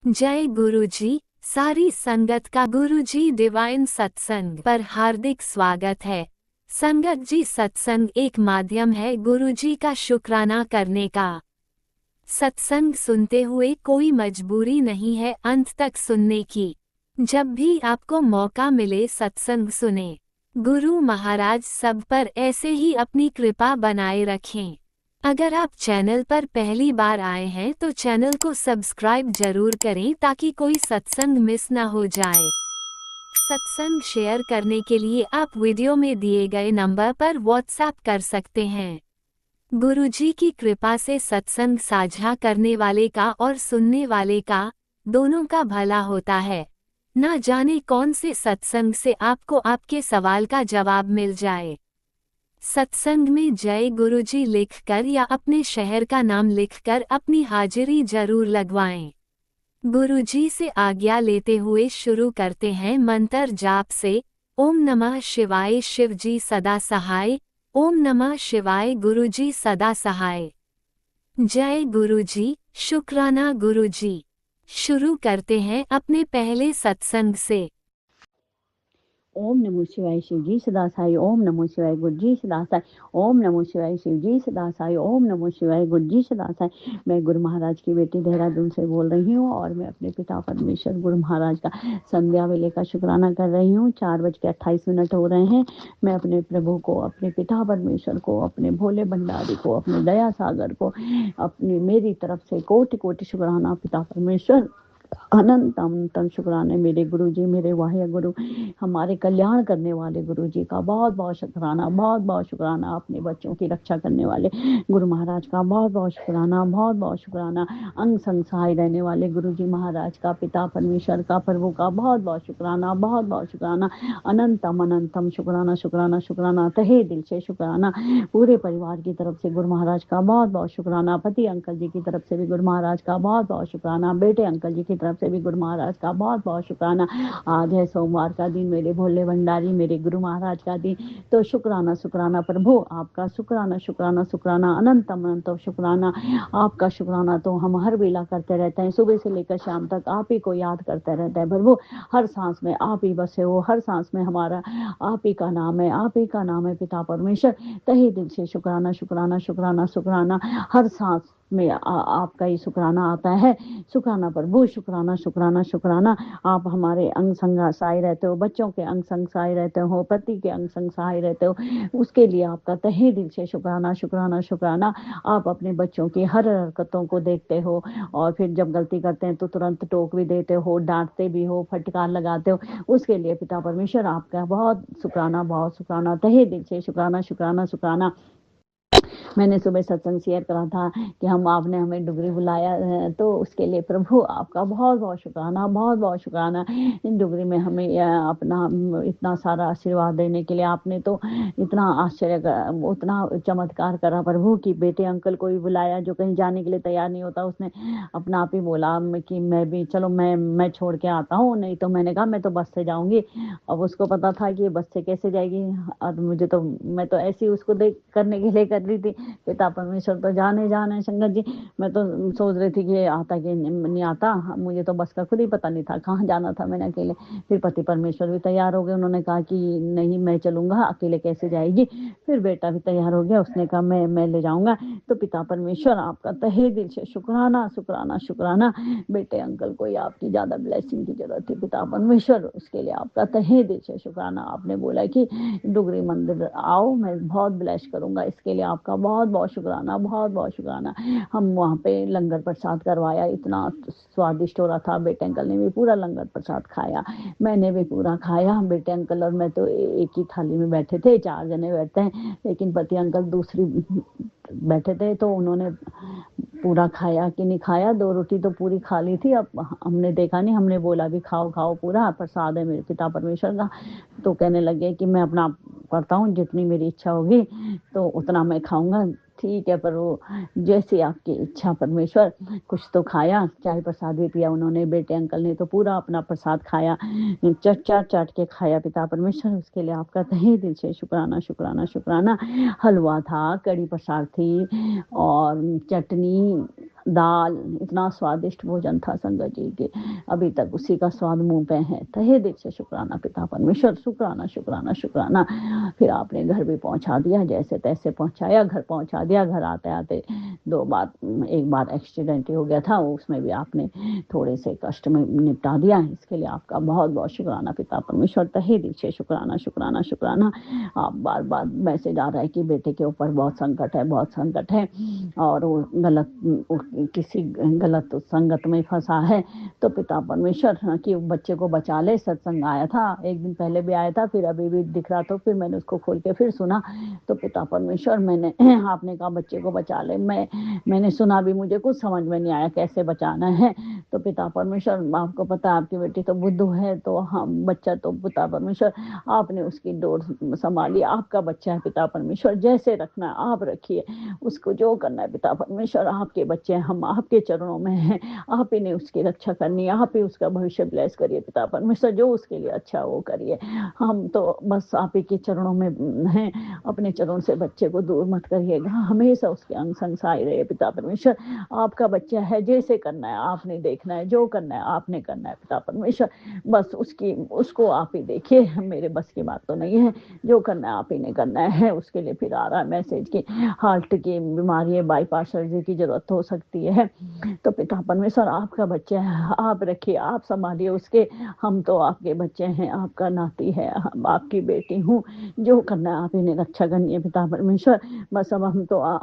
जय गुरुजी। सारी संगत का गुरुजी डिवाइन सत्संग पर हार्दिक स्वागत है। संगत जी, सत्संग एक माध्यम है गुरुजी का शुक्राना करने का। सत्संग सुनते हुए कोई मजबूरी नहीं है अंत तक सुनने की। जब भी आपको मौका मिले सत्संग सुने। गुरु महाराज सब पर ऐसे ही अपनी कृपा बनाए रखें। अगर आप चैनल पर पहली बार आए हैं तो चैनल को सब्सक्राइब जरूर करें ताकि कोई सत्संग मिस ना हो जाए। सत्संग शेयर करने के लिए आप वीडियो में दिए गए नंबर पर व्हाट्सएप कर सकते हैं। गुरुजी की कृपा से सत्संग साझा करने वाले का और सुनने वाले का दोनों का भला होता है। ना जाने कौन से सत्संग से आपको आपके सवाल का जवाब मिल जाए। सत्संग में जय गुरुजी लिखकर या अपने शहर का नाम लिखकर अपनी हाजिरी जरूर लगवाएं। गुरुजी से आज्ञा लेते हुए शुरू करते हैं मंत्र जाप से। ओम नमः शिवाय शिवजी सदा सहाय। ओम नमः शिवाय गुरुजी सदा सहाय। जय गुरुजी, शुक्राना गुरुजी। शुरू करते हैं अपने पहले सत्संग से। ओम नमो शिवाय शिवजी सदा साई। ओम नमो शिवाय गुरुजी सदा साई। ओम नमो शिवाय शिवजी सदा साई। ओम नमो शिवाय गुरुजी सदा साई। मैं गुरु महाराज की बेटी देहरादून से बोल रही हूँ और मैं अपने पिता परमेश्वर गुरु महाराज का संध्या वेले का शुक्राना कर रही हूँ। 4:28 हो रहे हैं। मैं अपने प्रभु को, अपने पिता परमेश्वर को, अपने भोले भंडारी को, अपने दया सागर को, अपनी मेरी तरफ से कोटि कोटि शुक्राना पिता परमेश्वर अनंत अनंत शुक्राने मेरे गुरुजी, मेरे वाह्य गुरु, हमारे कल्याण करने वाले गुरुजी का बहुत बहुत शुक्राना, बहुत बहुत शुक्राना। अपने बच्चों की रक्षा करने वाले गुरु महाराज का बहुत बहुत शुक्राना, बहुत बहुत शुक्राना। अंग संग सहाय रहने वाले गुरुजी महाराज का, पिता परमेश्वर का, प्रभु का बहुत बहुत शुक्राना, बहुत बहुत शुक्राना। अनंतम अनंतम शुक्राना, शुक्राना, शुक्राना, तहे दिल से शुक्राना। पूरे परिवार की तरफ से गुरु महाराज का बहुत बहुत शुक्राना। पति अंकल जी की तरफ से भी गुरु महाराज का बहुत बहुत शुक्राना। बेटे अंकल जी की तरफ से भी गुरु महाराज का बहुत बहुत शुक्राना। आज है सोमवार का दिन, मेरे भोले भंडारी, मेरे गुरु महाराज का दिन, तो शुक्राना शुक्राना प्रभु आपका, शुक्राना शुक्राना शुक्राना, अनंतम अनंत शुक्राना। आपका शुक्राना तो हम हर वेला करते रहते हैं, सुबह से लेकर शाम तक आप ही को याद करते रहते हैं प्रभु। हर सांस में आप ही बसे हो, हर सांस में हमारा आप ही का नाम है, आप ही का नाम है पिता परमेश्वर। तहे दिल से शुक्राना शुक्राना शुक्राना शुक्राना। हर सांस में आपका ही शुक्राना आता है। शुक्राना प्रभु, शुक्राना शुक्राना शुक्राना। आप हमारे अंग संग सहाय रहते हो, बच्चों के अंग संग सहाय रहते हो, पति के अंग संग सहाय रहते हो, उसके लिए आपका तहे दिल से शुक्राना शुक्राना शुक्राना। आप अपने बच्चों की हर हरकतों को देखते हो और फिर जब गलती करते हैं तो तुरंत टोक भी देते हो, डांटते भी हो, फटकार लगाते हो, उसके लिए पिता परमेश्वर आपका बहुत शुक्राना, बहुत शुक्राना, तहे दिल से शुक्राना शुक्राना शुक्राना। मैंने सुबह सत्संग शेयर करा था कि आपने हमें डुगरी बुलाया, तो उसके लिए प्रभु आपका बहुत बहुत शुक्राना, बहुत बहुत शुक्राना। इन डुगरी में हमें अपना इतना सारा आशीर्वाद देने के लिए आपने तो इतना उतना चमत्कार करा प्रभु कि बेटे अंकल को भी बुलाया जो कहीं जाने के लिए तैयार नहीं होता, उसने अपना आप ही बोला कि मैं भी चलो मैं छोड़ के आता हूँ, नहीं तो मैंने कहा मैं तो बस से जाऊंगी। अब उसको पता था कि ये बस से कैसे जाएगी और मैं तो ऐसी उसको देख करने के लिए कर रही थी। पिता परमेश्वर तो जाने संगत जी, मैं तो सोच रही थी कि आता कि नहीं आता, मुझे तो बस का खुद ही पता नहीं था, कहाँ जाना था मैंने अकेले। फिर पति परमेश्वर भी तैयार हो गए, उन्होंने कहा कि नहीं मैं चलूंगा, अकेले कैसे जाएगी। फिर बेटा भी तैयार हो गया, उसने कहा मैं ले जाऊंगा। तो पिता परमेश्वर आपका तहे दिल से शुक्राना शुक्राना शुक्राना। बेटे अंकल को आपकी ज्यादा ब्लेसिंग की जरूरत थी पिता परमेश्वर, उसके लिए आपका तहे दिल से शुक्राना। आपने बोला कि डुगरी मंदिर आओ, मैं बहुत ब्लेस करूंगा, इसके लिए आपका बहुत बहुत शुक्राना, बहुत बहुत शुक्राना। हम वहाँ पे लंगर प्रसाद करवाया, इतना स्वादिष्ट हो रहा था। बेटे अंकल ने भी पूरा लंगर प्रसाद खाया, मैंने भी पूरा खाया। बेटे अंकल और मैं तो एक ही थाली में बैठे थे, 4 जने बैठते हैं, लेकिन पति अंकल दूसरी बैठे थे, तो उन्होंने पूरा खाया कि नहीं खाया, 2 रोटी तो पूरी खा ली थी। अब हमने देखा नहीं, हमने बोला भी खाओ खाओ, पूरा प्रसाद है मेरे पिता परमेश्वर का। तो कहने लगे कि मैं अपना करता हूँ, जितनी मेरी इच्छा होगी तो उतना मैं खाऊंगा। ठीक है, पर वो जैसी आपकी इच्छा परमेश्वर। कुछ तो खाया, चाय प्रसाद भी पिया उन्होंने, बेटे अंकल ने तो पूरा अपना प्रसाद खाया, चाट के खाया पिता परमेश्वर, उसके लिए आपका तहे दिल से शुक्राना शुक्राना शुक्राना। हलवा था, कड़ी प्रसाद थी और चटनी, दाल, इतना स्वादिष्ट भोजन था संगत जी के, अभी तक उसी का स्वाद मुंह पे है। तहे दिल से शुक्राना पिता परमेश्वर, शुक्राना शुक्राना शुक्राना। फिर आपने घर भी पहुंचा दिया, जैसे तैसे पहुंचाया, घर पहुंचा दिया। घर आते आते दो बार, एक बार एक्सीडेंट हो गया था, उसमें भी आपने थोड़े से कष्ट में निपटा दिया। इसके लिए आपका बहुत बहुत शुक्राना पिता परमेश्वर, तहे दिल से शुक्राना शुक्राना शुक्राना। आप बार बार मैसेज आ रहा है कि बेटे के ऊपर बहुत संकट है, बहुत संकट है, और वो किसी गलत संगत में फंसा है। तो पिता परमेश्वर कि बच्चे को बचा ले। सत्संग आया था, एक दिन पहले भी आया था, फिर अभी भी दिख रहा, तो फिर मैंने उसको खोल के फिर सुना। तो पिता परमेश्वर मैंने आपने कहा बच्चे को बचा ले। मैंने सुना भी, मुझे कुछ समझ में नहीं आया कैसे बचाना है। तो पिता परमेश्वर, आपको पता है आपकी बेटी तो बुद्धू है, तो हम बच्चा तो पिता परमेश्वर आपने उसकी डोर संभाली। आपका बच्चा है पिता परमेश्वर, जैसे रखना है आप रखिए, उसको जो करना है पिता परमेश्वर। आपके बच्चे हैं, हम आपके चरणों में हैं, आप ही ने उसकी रक्षा करनी है, आप ही उसका भविष्य ब्लेस करिए पिता परमेश्वर, जो उसके लिए अच्छा वो करिए। हम तो बस आप ही के चरणों में हैं, अपने चरणों से बच्चे को दूर मत करिएगा, हमेशा उसके अंग संग साए रहे पिता परमेश्वर। आपका बच्चा है, जैसे करना है आपने देखना है, जो करना है आपने करना है पिता परमेश्वर। बस उसको आप ही देखिए, मेरे बस की बात तो नहीं है, जो करना है आप ही ने करना है। उसके लिए फिर आ रहा है मैसेज कि हार्ट की बीमारी है, बाईपास सर्जरी की जरूरत हो सकती है। तो पिता परमेश्वर आपका बच्चा है, आप रखिए, आप संभालिए उसके। हम तो आपके बच्चे हैं, आपका नाती है, हम आपकी बेटी हूँ, जो करना है आप ही ने रक्षा करनी है पिता परमेश्वर। बस अब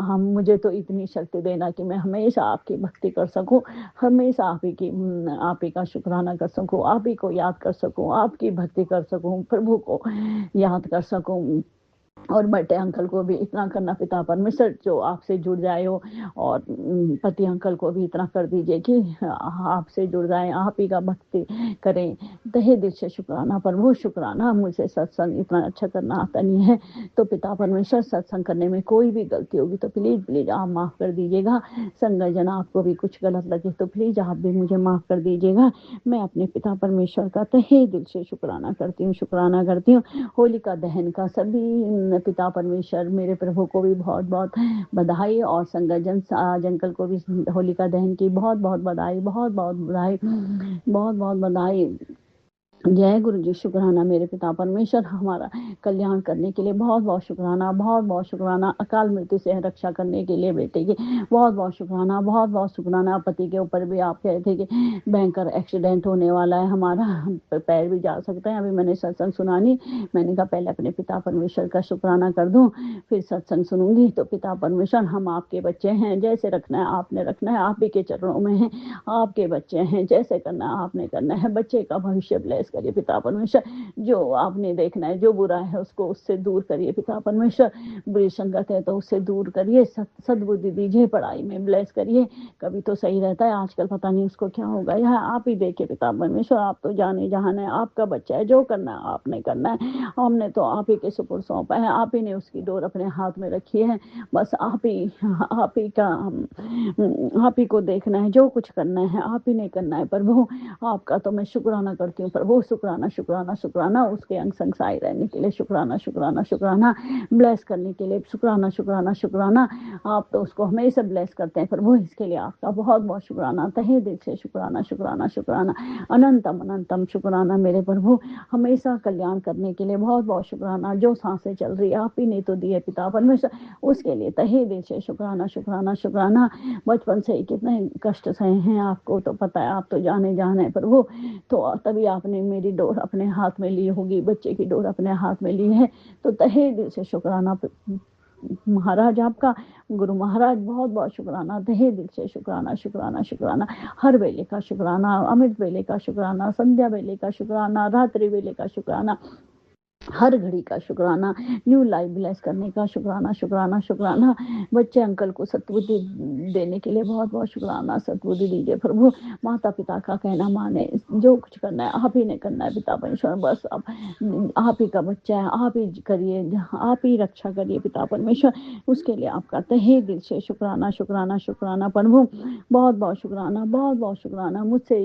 हम मुझे तो इतनी शक्ति देना कि मैं हमेशा आपकी भक्ति कर सकूं, हमेशा आप ही का शुक्राना कर सकूं, आप ही को याद कर सकूं, आपकी भक्ति कर सकूं, प्रभु को याद कर सकूं। और बड़े अंकल को भी इतना करना पिता परमेश्वर, जो आपसे जुड़ जाए हो। और पति अंकल को भी इतना कर दीजिए कि आपसे जुड़ जाए, आप ही का भक्ति करें। तहे दिल से शुक्राना प्रभु, शुक्राना। मुझे सत्संग इतना अच्छा करना आता नहीं है, तो पिता परमेश्वर सत्संग करने में कोई भी गलती होगी तो प्लीज प्लीज आप माफ कर दीजिएगा। संगत जन आपको भी कुछ गलत लगे तो प्लीज आप भी मुझे माफ कर दीजिएगा। मैं अपने पिता परमेश्वर का तहे दिल से शुक्राना करती हूँ, शुक्राना करती हूँ। होलिका दहन का सभी पिता परमेश्वर मेरे प्रभु को भी बहुत बहुत बधाई, और संगत अंकल को भी होलिका दहन की बहुत बहुत बधाई, बहुत बहुत बधाई, बहुत बहुत बधाई। जय गुरु जी, शुक्राना मेरे पिता परमेश्वर, हमारा कल्याण करने के लिए बहुत बहुत शुक्राना, बहुत बहुत शुक्राना। अकाल मृत्यु से रक्षा करने के लिए बेटे की बहुत बहुत शुक्राना, बहुत बहुत शुक्राना। पति के ऊपर भी आप कहे थे कि भयंकर एक्सीडेंट होने वाला है, हमारा पैर भी जा सकते हैं। अभी मैंने सत्संग सुना नहीं, मैंने कहा पहले अपने पिता परमेश्वर का शुक्राना कर दूं, फिर सत्संग सुनूंगी। तो पिता परमेश्वर, हम आपके बच्चे हैं, जैसे रखना है आपने रखना है, आप ही के चरणों में हैं, आपके बच्चे हैं, जैसे करना है आपने करना है। बच्चे का भविष्य ब्लेस करिए पिता परमेश्वर, जो आपने देखना है, जो बुरा है उसको उससे दूर करिए पिता परमेश्वर। बुरी संगत है तो उससे दूर करिए, सद्बुद्धि दीजिए, पढ़ाई में ब्लेस करिए। कभी तो सही रहता है, आजकल पता नहीं उसको क्या होगा। यह आप ही देखिए पिता परमेश्वर, आप तो जाने जहान है, आपका बच्चा है, जो करना है आपने करना है। हमने तो आप ही के सुपुर्द सौंपा है, आप ही ने उसकी डोर अपने हाथ में रखी है। बस आप ही को देखना है, जो कुछ करना है आप ही ने करना है प्रभु। आपका तो मैं शुक्राना करती हूँ प्रभु, शुक्राना शुक्राना शुक्राना। उसके अंग संग साए रहने के लिए शुक्राना शुक्राना शुक्राना, ब्लेस करने के लिए शुक्राना शुक्राना शुक्राना। आप तो उसको हमेशा ब्लेस करते हैं प्रभु, इसके लिए आपका बहुत बहुत शुक्राना, तहे दिल से शुक्राना शुक्राना शुक्राना, अनंतम अनंतम शुक्राना मेरे प्रभु। हमेशा कल्याण करने के लिए बहुत बहुत शुक्राना। जो सांसें चल रही है आप ही ने तो दी है पिता परमेश्वर, उसके लिए तहे दिल से शुक्राना शुक्राना शुक्राना। बचपन से ही कितने कष्ट सहे हैं, आपको तो पता है, आप तो जाने है प्रभु। तो तभी आपने मेरी डोर अपने हाथ में ली होगी, बच्चे की डोर अपने हाथ में ली है, तो तहे दिल से शुक्राना महाराज आपका। गुरु महाराज बहुत बहुत शुक्राना, तहे दिल से शुक्राना शुक्राना शुक्राना। हर वेले का शुक्राना, अमृत वेले का शुक्राना, संध्या वेले का शुक्राना, रात्रि वेले का शुक्राना, हर घड़ी का शुक्राना, न्यू लाइफ ब्लेस करने का शुक्राना शुक्राना शुक्राना। बच्चे अंकल को सद्बुद्धि देने के लिए बहुत बहुत शुक्राना, सद्बुद्धि दीजिए प्रभु। माता पिता का कहना माने, जो कुछ करना है आप ही ने करना है पिता परमेश्वर। बस अब आप ही का बच्चा है, आप ही करिए, आप ही रक्षा करिए पिता परमेश्वर। उसके लिए आपका तहे दिल से शुक्राना शुक्राना शुक्राना प्रभु, बहुत बहुत शुक्राना, बहुत बहुत शुक्राना। मुझसे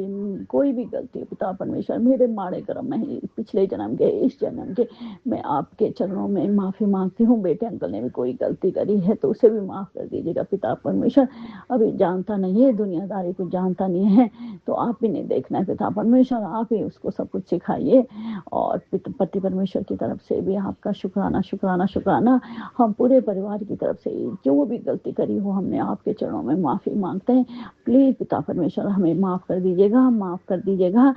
कोई भी गलती पिता परमेश्वर, मेरे माड़े कर्म में पिछले जन्म के, इस जन्म के, मैं आपके चरणों में माफ़ी मांगती हूँ। बेटे अंकल ने भी कोई गलती करी है तो उसे भी माफ़ कर दीजिएगा पिता परमेश्वर। अभी जानता नहीं है, दुनियादारी कुछ जानता नहीं है, तो आप ही ने देखना है पिता परमेश्वर, आप ही उसको सब कुछ सिखाइए। और पति परमेश्वर की तरफ से भी आपका शुक्राना शुक्राना शुक्राना। हम पूरे परिवार की तरफ से जो भी गलती करी हो हमने आपके चरणों में माफ़ी मांगते हैं। प्लीज़ पिता परमेश्वर हमें माफ़ कर दीजिएगा, माफ़ कर दीजिएगा।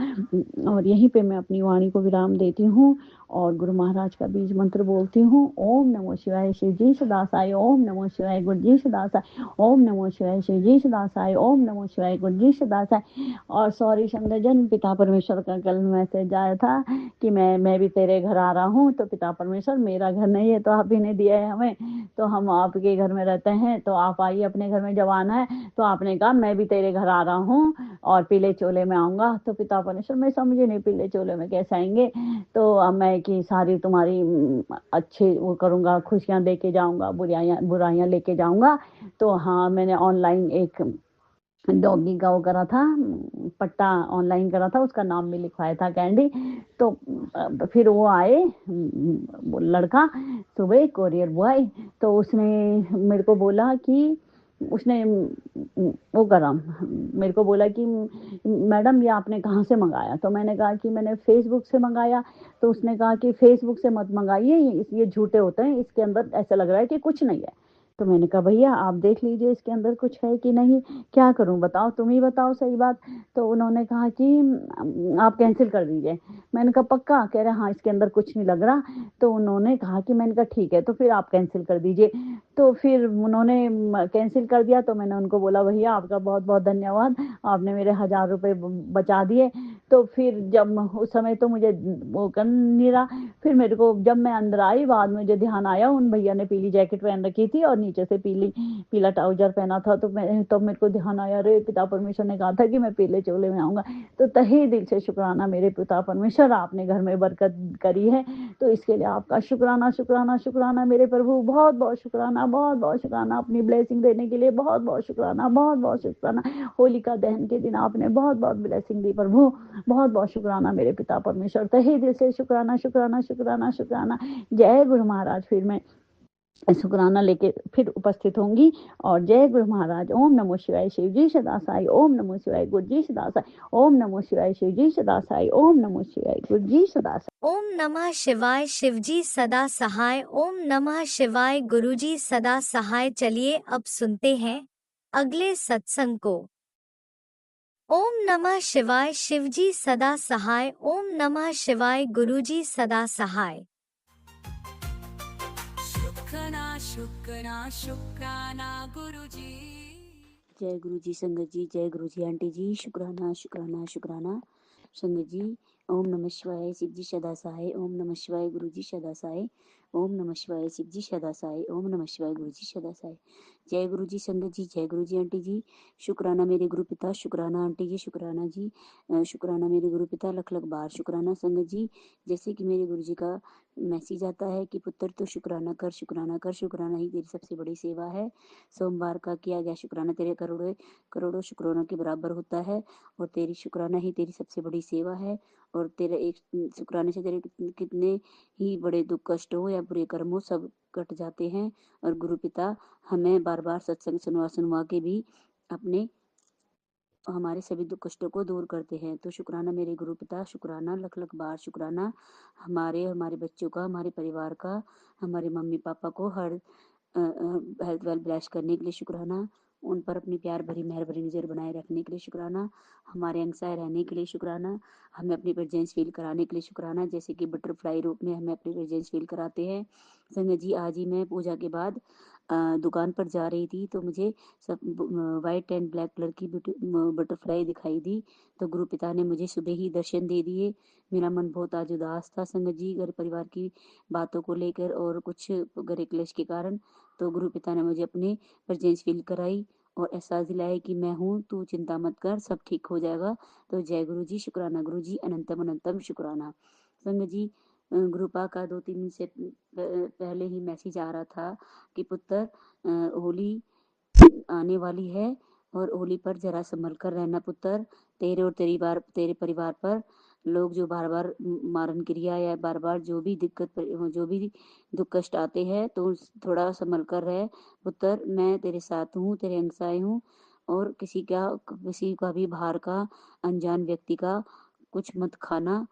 और यहीं पे मैं अपनी वाणी को विराम देती हूँ और गुरु महाराज का बीज मंत्र बोलती हूँ। ओम नमो शिवाय शिव जी सदासाय, ओम नमो शिवाय गुरु जी सदासाय, ओम नमो शिवाय शिव जी सदासाय, ओम नमो शिवाय गुरु जी सदासाय। और सॉरी संगजन, पिता परमेश्वर का कल मैसेज आया था कि मैं भी तेरे घर आ रहा हूँ। तो पिता परमेश्वर मेरा घर नहीं है, तो आप ही ने दिया है हमें, तो हम आपके घर में रहते हैं, तो आप आइए अपने घर में जब आना है। तो आपने कहा मैं भी तेरे घर आ रहा हूँ और पीले चोले में आऊँगा। तो पिता परमेश्वर मैं समझी नहीं पीले चोले में कैसे आएंगे। तो अब मैं कि सारी तुम्हारी अच्छे वो करूँगा, खुशियाँ दे के जाऊँगा, बुराइयाँ लेके जाऊँगा। तो हाँ, मैंने ऑनलाइन एक डॉगी का वो करा था, पट्टा ऑनलाइन करा था, उसका नाम भी लिखवाया था कैंडी। तो फिर वो आए, वो लड़का सुबह कोरियर बॉय, तो उसने मेरे को बोला कि उसने वो करा, मेरे को बोला कि मैडम ये आपने कहाँ से मंगाया। तो मैंने कहा कि मैंने फेसबुक से मंगाया। तो उसने कहा कि फेसबुक से मत मंगाइए, ये झूठे होते हैं, इसके अंदर ऐसा लग रहा है कि कुछ नहीं है। तो मैंने कहा भैया आप देख लीजिए इसके अंदर कुछ है कि नहीं, क्या करूं बताओ, तुम ही बताओ सही बात। तो उन्होंने कहा कि आप कैंसिल कर दीजिए। मैंने कहा पक्का, कह रहे हाँ इसके अंदर कुछ नहीं लग रहा। तो उन्होंने कहा कि, मैंने कहा ठीक है तो फिर आप कैंसिल कर दीजिए। तो फिर उन्होंने कैंसिल कर दिया। तो मैंने उनको बोला भैया आपका बहुत बहुत धन्यवाद, आपने मेरे 1000 रुपये बचा दिए। तो फिर जब उस समय तो मुझे वो कर नहीं रहा। फिर मेरे को जब मैं अंदर आई, बाद में मुझे ध्यान आया उन भैया ने पीली जैकेट पहन रखी थी और नीचे से पीला ट्राउजर पहना था। तो मेरे को ध्यान आया, अरे पिता परमेश्वर ने कहा था कि मैं पीले चोले में आऊंगा। तो तहे दिल से शुक्राना मेरे पिता परमेश्वर, आपने घर में बरकत करी है, तो इसके लिए आपका शुक्राना शुक्राना शुक्राना मेरे प्रभु, बहुत बहुत शुक्राना, बहुत बहुत शुक्राना। अपनी ब्लेसिंग देने के लिए बहुत बहुत शुक्राना, बहुत बहुत शुक्राना। होलिका दहन के दिन आपने बहुत बहुत ब्लेसिंग दी प्रभु, बहुत बहुत शुक्राना मेरे पिता परमेश्वर, तहे दिल से शुक्राना शुक्राना शुक्राना शुक्राना। जय गुरु महाराज। फिर मैं शुक्राना लेके फिर उपस्थित होंगी। और जय गुरु महाराज। ओम नमो शिवाय शिव जी सदा साई, ओम नमो शिवाय गुरु जी सदा साई, ओम नमो शिवाय शिव जी सदा साई, ओम नमो शिवाय गुरु जी सदा साई। ओम नमः शिवाय शिवजी सदा सहाय, ओम नमः शिवाय गुरुजी सदा सहाय। चलिए अब सुनते हैं अगले सत्संग को। ओम नमः शिवाय शिवजी सदा सहाय, ओम नमः शिवाय गुरुजी सदा सहाय। शुक्राना शुक्राना शुक्राना गुरुजी। जय गुरु जी संगत जी, जय गुरु जी आंटी जी, शुक्राना शुक्राना शुक्राना संगत जी। ओम नमः शिवाय शिव जी सदा सहाय, ओम नमः शिवाय गुरु जी सदा सहाय, ओम नमः शिवाय शिव जी सदा सहाय, ओम नमः शिवाय गुरु जी सदा सहाय। जय गुरु जी संगत जी, जय गुरु जी आंटी जी, शुक्राना मेरे गुरु पिता, शुक्राना आंटी जी, शुक्राना जी, शुक्राना मेरे गुरु पिता, लख लख बार शुक्राना संगत जी। जैसे कि मेरे गुरु जी का मैसेज आता है कि पुत्र तो शुक्राना कर, शुक्राना कर, शुक्राना ही तेरी सबसे बड़ी सेवा है। सोमवार का किया गया शुक्राना तेरे करोड़ों करोड़ों शुक्रानों के बराबर होता है, और तेरी शुक्राना ही तेरी सबसे बड़ी सेवा है। और तेरे एक शुक्राने से तेरे कितने ही बड़े दुख कष्ट हो या बुरे कर्म हो सब कट जाते हैं। और गुरु पिता हमें बार बार सत्संग सुनवा सुनवा के भी अपने हमारे सभी दुख कष्टों को दूर करते हैं। तो शुक्राना मेरे गुरु पिता, शुक्राना लख लख बार शुक्राना हमारे हमारे बच्चों का, हमारे परिवार का, हमारे मम्मी पापा को हर हेल्थ वेल ब्लेस करने के लिए शुक्राना, उन पर अपनी प्यार भरी मेहर भरी नज़र बनाए रखने के लिए शुक्राना, हमारे अंगसाय रहने के लिए शुक्राना, हमें अपनी प्रेजेंस फील कराने के लिए शुक्राना, जैसे कि बटरफ्लाई रूप में हमें अपनी प्रेजेंस फील कराते हैं। संगत जी आज ही मैं पूजा के बाद दुकान पर जा रही थी तो मुझे सब वाइट एंड ब्लैक कलर की बटरफ्लाई दिखाई दी। तो गुरु पिता ने मुझे सुबह ही दर्शन दे दिए। मेरा मन बहुत आज उदास था संगत जी, घर परिवार की बातों को लेकर और कुछ घर क्लेश के कारण। तो गुरु पिता ने मुझे अपनी प्रेजेंस फील कराई और एहसास दिलाया कि मैं हूँ, तू चिंता मत कर, सब ठीक हो जाएगा। तो जय गुरु जी, शुक्राना गुरु जी, अनंतम अनंतम शुक्राना। संगत जी गुरुपा का 2-3 दिन से पहले ही मैसेज आ रहा था कि पुत्र होली आने वाली है और होली पर जरा संभल कर रहना पुत्र, तेरे और तेरे परिवार पर लोग जो बार बार मारन क्रिया या बार बार जो भी जो भी दुख कष्ट आते हैं तो थोड़ा संभल कर रहे पुत्र। मैं तेरे साथ हूँ, तेरे अंगसाय हूँ। और किसी का भी बाहर का अनजान व्यक्ति का कुछ मत खाना,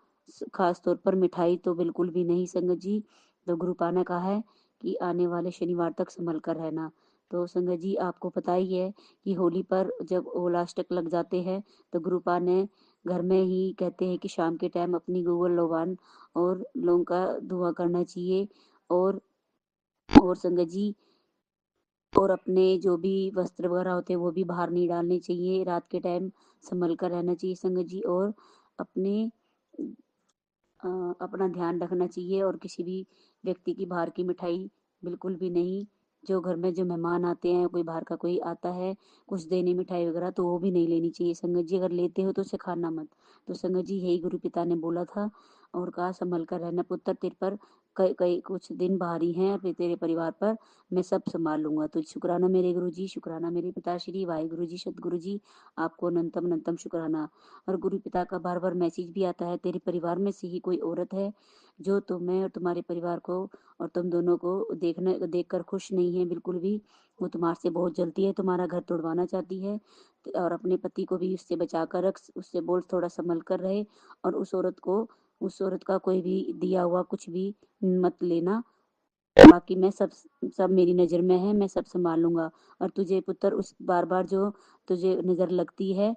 खास तौर पर मिठाई तो बिल्कुल भी नहीं संगत जी। तो गुरुपा ने कहा है कि आने वाले शनिवार तक संभल कर रहना। तो संगत जी आपको पता ही है कि होली पर जब ओलाष्टक लग जाते हैं तो गुरुपा ने घर में ही कहते हैं कि शाम के टाइम अपनी गूगल लोबान और लौंग का धुआं करना चाहिए। और संगत जी और अपने जो भी वस्त्र वगैरह होते हैं वो भी बाहर नहीं डालने चाहिए। रात के टाइम संभल कर रहना चाहिए संगत जी। और अपने अपना ध्यान रखना चाहिए और किसी भी व्यक्ति की बाहर की मिठाई बिल्कुल भी नहीं। जो घर में जो मेहमान आते हैं, कोई बाहर का कोई आता है कुछ देने मिठाई वगैरह, तो वो भी नहीं लेनी चाहिए संगत जी। अगर लेते हो तो उसे खाना मत। तो संगत जी यही गुरु पिता ने बोला था और कहा संभल कर रहना पुत्र, तेरे पर कई कई कुछ दिन भारी हैं फिर तेरे परिवार पर, मैं सब संभाल लूंगा। तो शुक्राना मेरे गुरु जी, शुक्राना मेरे पिताश्री, वाहिगुरु जी, सतगुरु जी, आपको अनंतम अनंतम शुक्राना। और गुरु पिता का बार बार मैसेज भी आता है, तेरे परिवार में से ही कोई औरत है जो तुम्हें और तुम्हारे परिवार को और तुम दोनों को देखकर खुश नहीं है बिल्कुल भी। वो तुम्हारे से बहुत जलती है, तुम्हारा घर तोड़वाना चाहती है। और अपने पति को भी उससे बचा कर रख, उससे बोल थोड़ा संभल कर रहे। और उस औरत का कोई भी दिया हुआ कुछ भी मत लेना। बाकी मैं सब सब मेरी नज़र में है, मैं सब संभाल लूंगा। और तुझे पुत्र उस बार बार जो तुझे नज़र लगती है,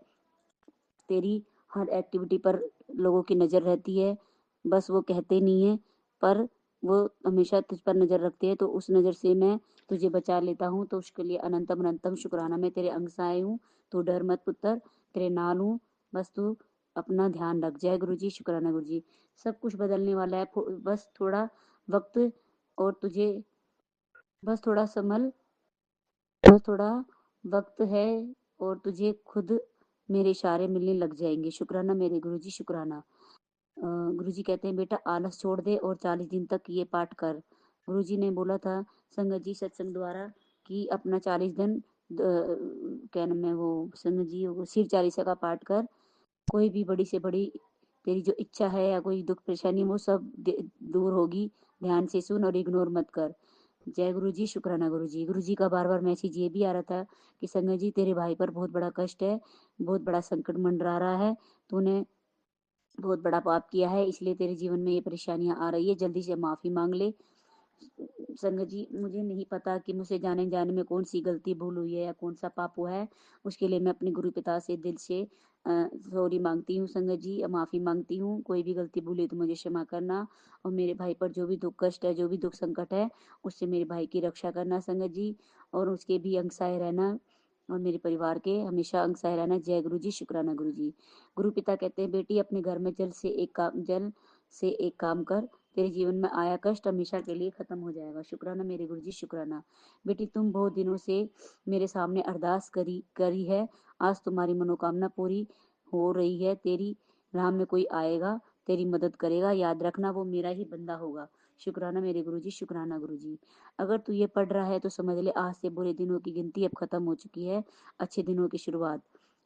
तेरी हर एक्टिविटी पर लोगों की नज़र रहती है, बस वो कहते नहीं है पर वो हमेशा तुझ पर नज़र रखते हैं। तो उस नज़र से मैं तुझे बचा लेता हूँ। तो उसके लिए अनंतम अनंतम शुक्राना। मैं तेरे अंग सहाय हूँ, तू डर मत पुत्र, तेरे नाल हूँ, बस तू अपना ध्यान रख। जय गुरु जी, शुक्राना गुरु जी। सब कुछ बदलने वाला है, बस थोड़ा वक्त और तुझे बस थोड़ा संभल बस थोड़ा वक्त है और तुझे खुद मेरे इशारे मिलने लग जाएंगे। शुक्राना मेरे गुरु जी, शुक्राना। गुरु जी कहते हैं बेटा आलस छोड़ दे और 40 दिन तक ये पाठ कर। गुरु जी ने बोला था संगत जी सत्संग द्वारा कि अपना 40 दिन क्या नाम है वो संगत जी वो शिव चालीसा का पाठ कर। कोई भी बड़ी से बड़ी तेरी जो इच्छा है या कोई दुख परेशानी वो सब दूर होगी। ध्यान से सुन और इग्नोर मत कर। जय गुरु जी, शुक्राना गुरु जी। गुरु जी का बार बार मैसेज ये भी आ रहा था कि संगत जी तेरे भाई पर बहुत बड़ा कष्ट है, बहुत बड़ा संकट मंडरा रहा है, तूने बहुत बड़ा पाप किया है इसलिए तेरे जीवन में ये परेशानियां आ रही है, जल्दी से माफी मांग ले। संगत जी मुझे नहीं पता कि मुझसे जाने जाने में कौन सी गलती भूल हुई है या कौन सा पाप हुआ है। उसके लिए मैं अपने गुरु पिता से दिल से सॉरी मांगती हूँ संगत जी, माफ़ी मांगती हूँ। कोई भी गलती भूली तो मुझे क्षमा करना। और मेरे भाई पर जो भी दुख कष्ट है, जो भी दुख संकट है, उससे मेरे भाई की रक्षा करना संगत जी। और उसके भी अंग सहाय रहना और मेरे परिवार के हमेशा अंग सहाय रहना। जय गुरु जी, शुक्राना गुरु जी। गुरु पिता कहते हैं बेटी अपने घर में जल से एक काम कर, तेरे जीवन में आया कष्ट हमेशा के लिए खत्म हो जाएगा। शुक्राना मेरे गुरु जी, शुक्राना। बेटी तुम बहुत दिनों से मेरे सामने अरदास करी है, आज तुम्हारी मनोकामना पूरी हो रही है। तेरी राह में कोई आएगा, तेरी मदद करेगा, याद रखना वो मेरा ही बंदा होगा। शुक्राना मेरे गुरु जी, शुक्राना गुरु जी। अगर तू ये पढ़ रहा है तो समझ ले आज से बुरे दिनों की गिनती अब खत्म हो चुकी है, अच्छे दिनों की शुरुआत।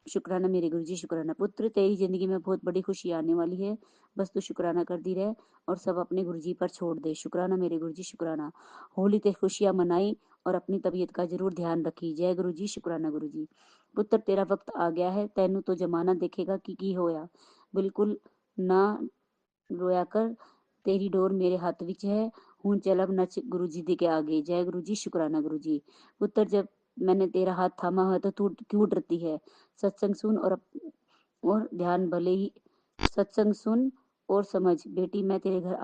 शुक्राना मेरे गुरु जी, शुक्राना। पुत्र तेरी जिंदगी में बहुत बड़ी खुशी आने वाली है, बस तू शुक्राना करती रहे और सब अपने गुरु जी पर छोड़ दे। शुक्राना मेरे गुरु जी, शुक्राना। होली ते खुशियां मनाई और अपनी तबीयत का जरूर ध्यान रखी। जय गुरु जी, शुक्राना गुरु जी। पुत्र तेरा वक्त आ गया है, तैनू तो जमाना देखेगा कि की होया। बिल्कुल ना रोया कर, तेरी डोर मेरे हाथ विच है, हूं चल अब नच गुरु जी के आगे। जय गुरु जी, शुक्राना गुरु जी। पुत्र जब मैंने तेरा हाथ थामा हुआ तो तू क्यों डरती है? सत्संग सुन और ध्यान भले ही सत्संग सुन और समझ। बेटी मैं तेरे घर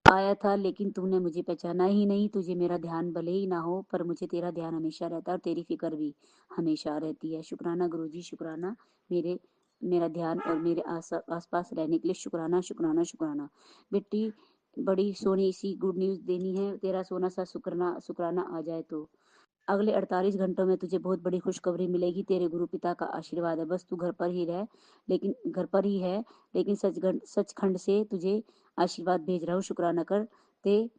आया था लेकिन तूने मुझे पहचाना ही नहीं। तुझे मेरा ध्यान भले ही ना हो पर मुझे तेरा ध्यान हमेशा रहता है और तेरी फिक्र भी हमेशा रहती है। शुक्राना गुरु जी, शुक्राना। मेरे मेरा ध्यान और मेरे आसपास रहने के लिए शुक्राना, शुक्राना, शुक्राना। बेटी बड़ी सोनी सी गुड न्यूज़ देनी है, तेरा सोना सा शुक्राना आ जाए तो अगले 48 घंटों में तुझे बहुत बड़ी खुशखबरी मिलेगी। तेरे गुरु पिता का आशीर्वाद है, बस तू घर पर ही है लेकिन सचखंड से तुझे आशीर्वाद भेज रहा हूँ। शुक्राना कर, ते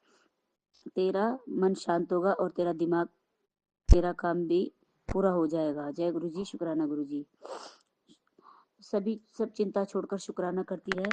तेरा मन शांत होगा और तेरा काम भी पूरा हो जाएगा। जय गुरु जी, शुक्राना गुरु जी। सब चिंता छोड़कर शुक्राना करती रहे,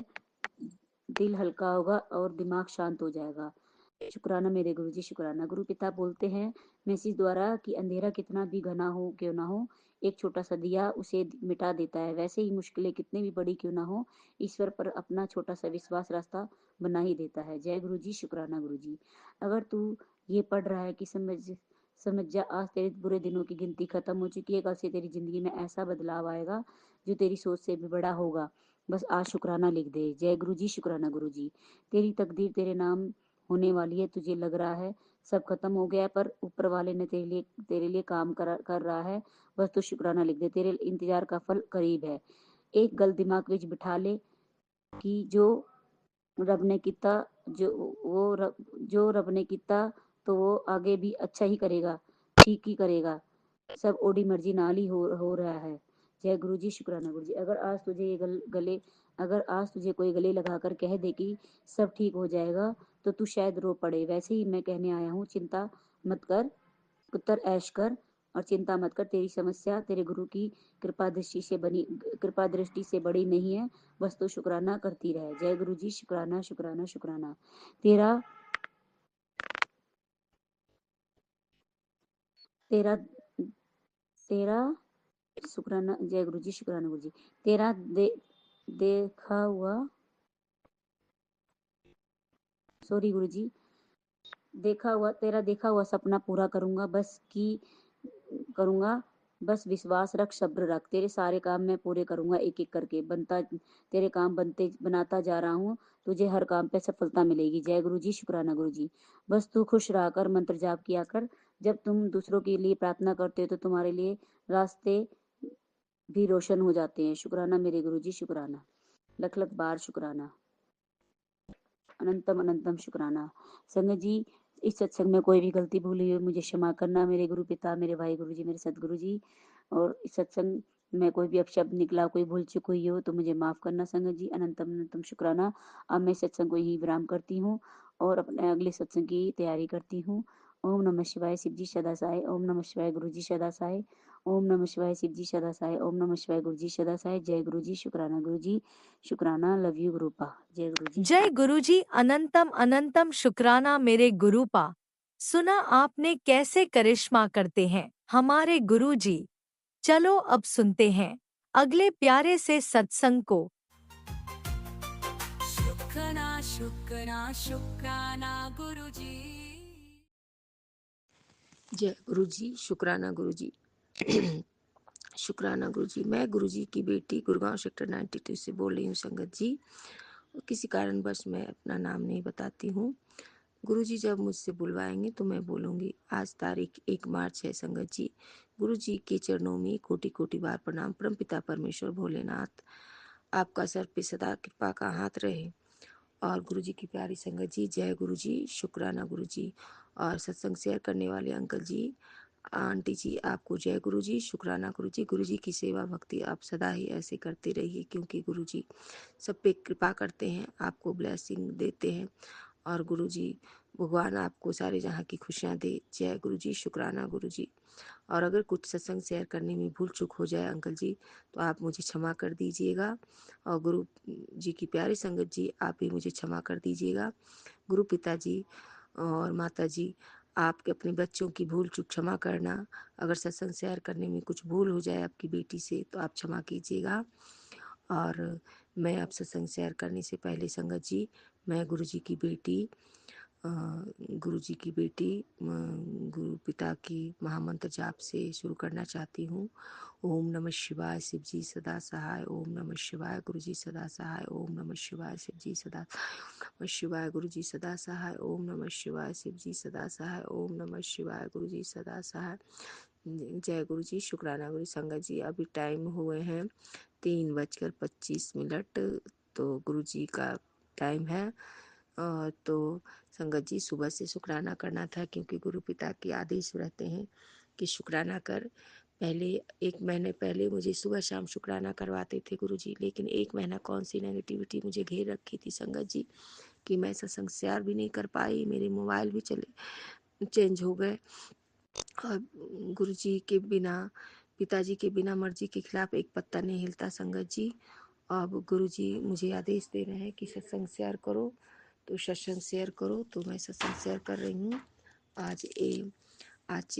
दिल हल्का होगा और दिमाग शांत हो जाएगा। शुक्राना मेरे गुरुजी, शुक्राना। गुरु पिता बोलते हैं मैसेज द्वारा कि अंधेरा कितना भी घना हो क्यों ना हो, एक छोटा सा दिया उसे मिटा देता है। वैसे ही मुश्किलें कितनी भी बड़ी क्यों ना हो, ईश्वर पर अपना छोटा सा विश्वास रास्ता बना ही देता है। जय गुरुजी, शुक्राना गुरुजी। अगर तू ये पढ़ रहा है कि समझ जा, आज तेरे बुरे दिनों की गिनती खत्म हो चुकी है। कल से तेरी जिंदगी में ऐसा बदलाव आएगा जो तेरी सोच से भी बड़ा होगा। बस आज शुक्राना लिख दे। जय गुरुजी, शुक्राना गुरुजी। तेरी तकदीर तेरे नाम होने वाली है। तुझे लग रहा है सब खत्म हो गया, पर ऊपर वाले ने तेरे लिए काम कर रहा है। बस तू शुक्राना लिख दे, तेरे इंतजार का फल करीब है। एक गल दिमाग विच बिठा ले कि रब ने किता जो रब ने किता तो वो आगे भी अच्छा ही करेगा, ठीक ही करेगा। सब ओडी मर्जी नाल ही हो रहा है। जय गुरु जी, शुक्राना गुरु जी। अगर आज तुझे कोई गले लगाकर कह दे कि सब ठीक हो जाएगा तो तू शायद रो पड़े। वैसे ही मैं कहने आया हूँ, चिंता मत कर पुत्र, ऐश कर और चिंता मत कर। तेरी समस्या तेरे गुरु की कृपा दृष्टि से बड़ी नहीं है। बस तो शुक्राना करती रहे। जय गुरु जी, शुक्राना शुक्राना शुक्राना। तेरा तेरा तेरा शुक्राना। जय गुरु जी, शुक्राना गुरु जी। तेरा देखा हुआ सॉरी गुरु जी, तेरा देखा हुआ सपना पूरा करूंगा। बस विश्वास रख, सब्र रख। तेरे सारे काम मैं पूरे करूंगा, एक एक करके तेरे काम बनाता जा रहा हूँ। तुझे हर काम पे सफलता मिलेगी। जय गुरु जी, शुक्राना गुरु जी। बस तू खुश रहा कर, मंत्र जाप किया कर। जब तुम दूसरों के लिए प्रार्थना करते हो तो तुम्हारे लिए रास्ते भी रोशन हो जाते हैं। शुक्राना मेरे गुरु जी, शुक्राना। लख लख बार शुक्राना, अनंतम अनंतम शुक्राना। संगत जी, इस सत्संग में कोई भी गलती भूली हो मुझे क्षमा करना। मेरे गुरु पिता, मेरे भाई गुरु जी, मेरे सदगुरु जी। और इस सत्संग में कोई भी अपशब्द निकला, कोई भूल चूक हुई हो तो मुझे माफ करना संगत जी। अनंतम अनंतम शुक्राना। अब मैं सत्संग को यही विराम करती हूँ और अपने अगले सत्संग की तैयारी करती हूँ। ओम नमः शिवाय, शिव जी सदा सहाय। ओम नमः शिवाय, गुरु जी सदा सहाय। ओम नमः शिवाय, शिव जी सदा सहाय। ओम नमः शिवाय, गुरु जी सदा सहाय। जय गुरु जी, शुक्राना गुरु जी, शुक्राना। Love you गुरुपा। जय गुरु जी। जय गुरुजी, अनंतम अनंतम शुक्राना मेरे गुरुपा। सुना आपने कैसे करिश्मा करते हैं हमारे गुरुजी। चलो अब सुनते हैं अगले प्यारे से सत्संग को। शुक्राना शुक्राना शुक्राना गुरुजी। जय गुरु जी, शुक्राना गुरु जी। शुक्राना गुरु जी। मैं गुरु जी की बेटी गुड़गांव सेक्टर 92 से बोल रही हूँ संगत जी। किसी कारणवश मैं अपना नाम नहीं बताती हूँ। गुरु जी जब मुझसे बुलवाएंगे तो मैं बोलूँगी। आज तारीख 1 मार्च है संगत जी। गुरु जी के चरणों में कोटि कोटि बार प्रणाम। परमपिता परमेश्वर भोलेनाथ आपका सर पे सदा कृपा का हाथ रहे। और गुरु जी की प्यारी संगत जी, जय गुरु जी, शुक्राना गुरु जी। और सत्संग शेयर करने वाले अंकल जी, आंटी जी, आपको जय गुरु जी, शुक्राना गुरु जी। गुरु जी की सेवा भक्ति आप सदा ही ऐसे करते रहिए, क्योंकि गुरु जी सब पे कृपा करते हैं, आपको ब्लेसिंग देते हैं। और गुरु जी भगवान आपको सारे जहाँ की खुशियाँ दे। जय गुरु जी, शुक्राना गुरु जी। और अगर कुछ सत्संग शेयर करने में भूल चूक हो जाए अंकल जी तो आप मुझे क्षमा कर दीजिएगा। और गुरु जी की प्यारी संगत जी, आप भी मुझे क्षमा कर दीजिएगा। गुरु पिताजी और माता जी, आपके अपने बच्चों की भूल चूक क्षमा करना। अगर सत्संग शेयर करने में कुछ भूल हो जाए आपकी बेटी से तो आप क्षमा कीजिएगा। और मैं आप सत्संग शेयर करने से पहले संगत जी, मैं गुरु जी की बेटी गुरु पिता की महामंत्र जाप से शुरू करना चाहती हूँ। ओम नमः शिवाय, शिव जी सदा सहाय। ओम नमः शिवाय, गुरु जी सदा सहाय। ओम नमः शिवाय, शिव जी सदा नमः शिवाय, गुरु जी सदा सहाय। ओम नमः शिवाय, शिव जी सदा सहाय। ओम नमः शिवाय, गुरु जी सदा सहाय। जय गुरु जी, शुक्राना गुरु संगत जी। अभी टाइम हुए हैं 3:25। तो गुरु जी का टाइम है। तो संगत जी, सुबह से शुक्राना करना था, क्योंकि गुरु पिता के आदेश रहते हैं कि शुक्राना कर। पहले 1 महीने पहले मुझे सुबह शाम शुक्राना करवाते थे गुरु जी, लेकिन 1 महीना कौन सी नेगेटिविटी मुझे घेर रखी थी संगत जी कि मैं सत्संग शेयर भी नहीं कर पाई। मेरे मोबाइल भी चेंज हो गए और गुरु जी के बिना पिताजी के बिना मर्जी के खिलाफ एक पत्ता नहीं हिलता संगत जी। अब गुरुजी मुझे आदेश दे रहे हैं कि सत्संग शेयर करो, तो सत्संग शेयर करो, तो मैं सत्संग शेयर कर रही हूँ। आज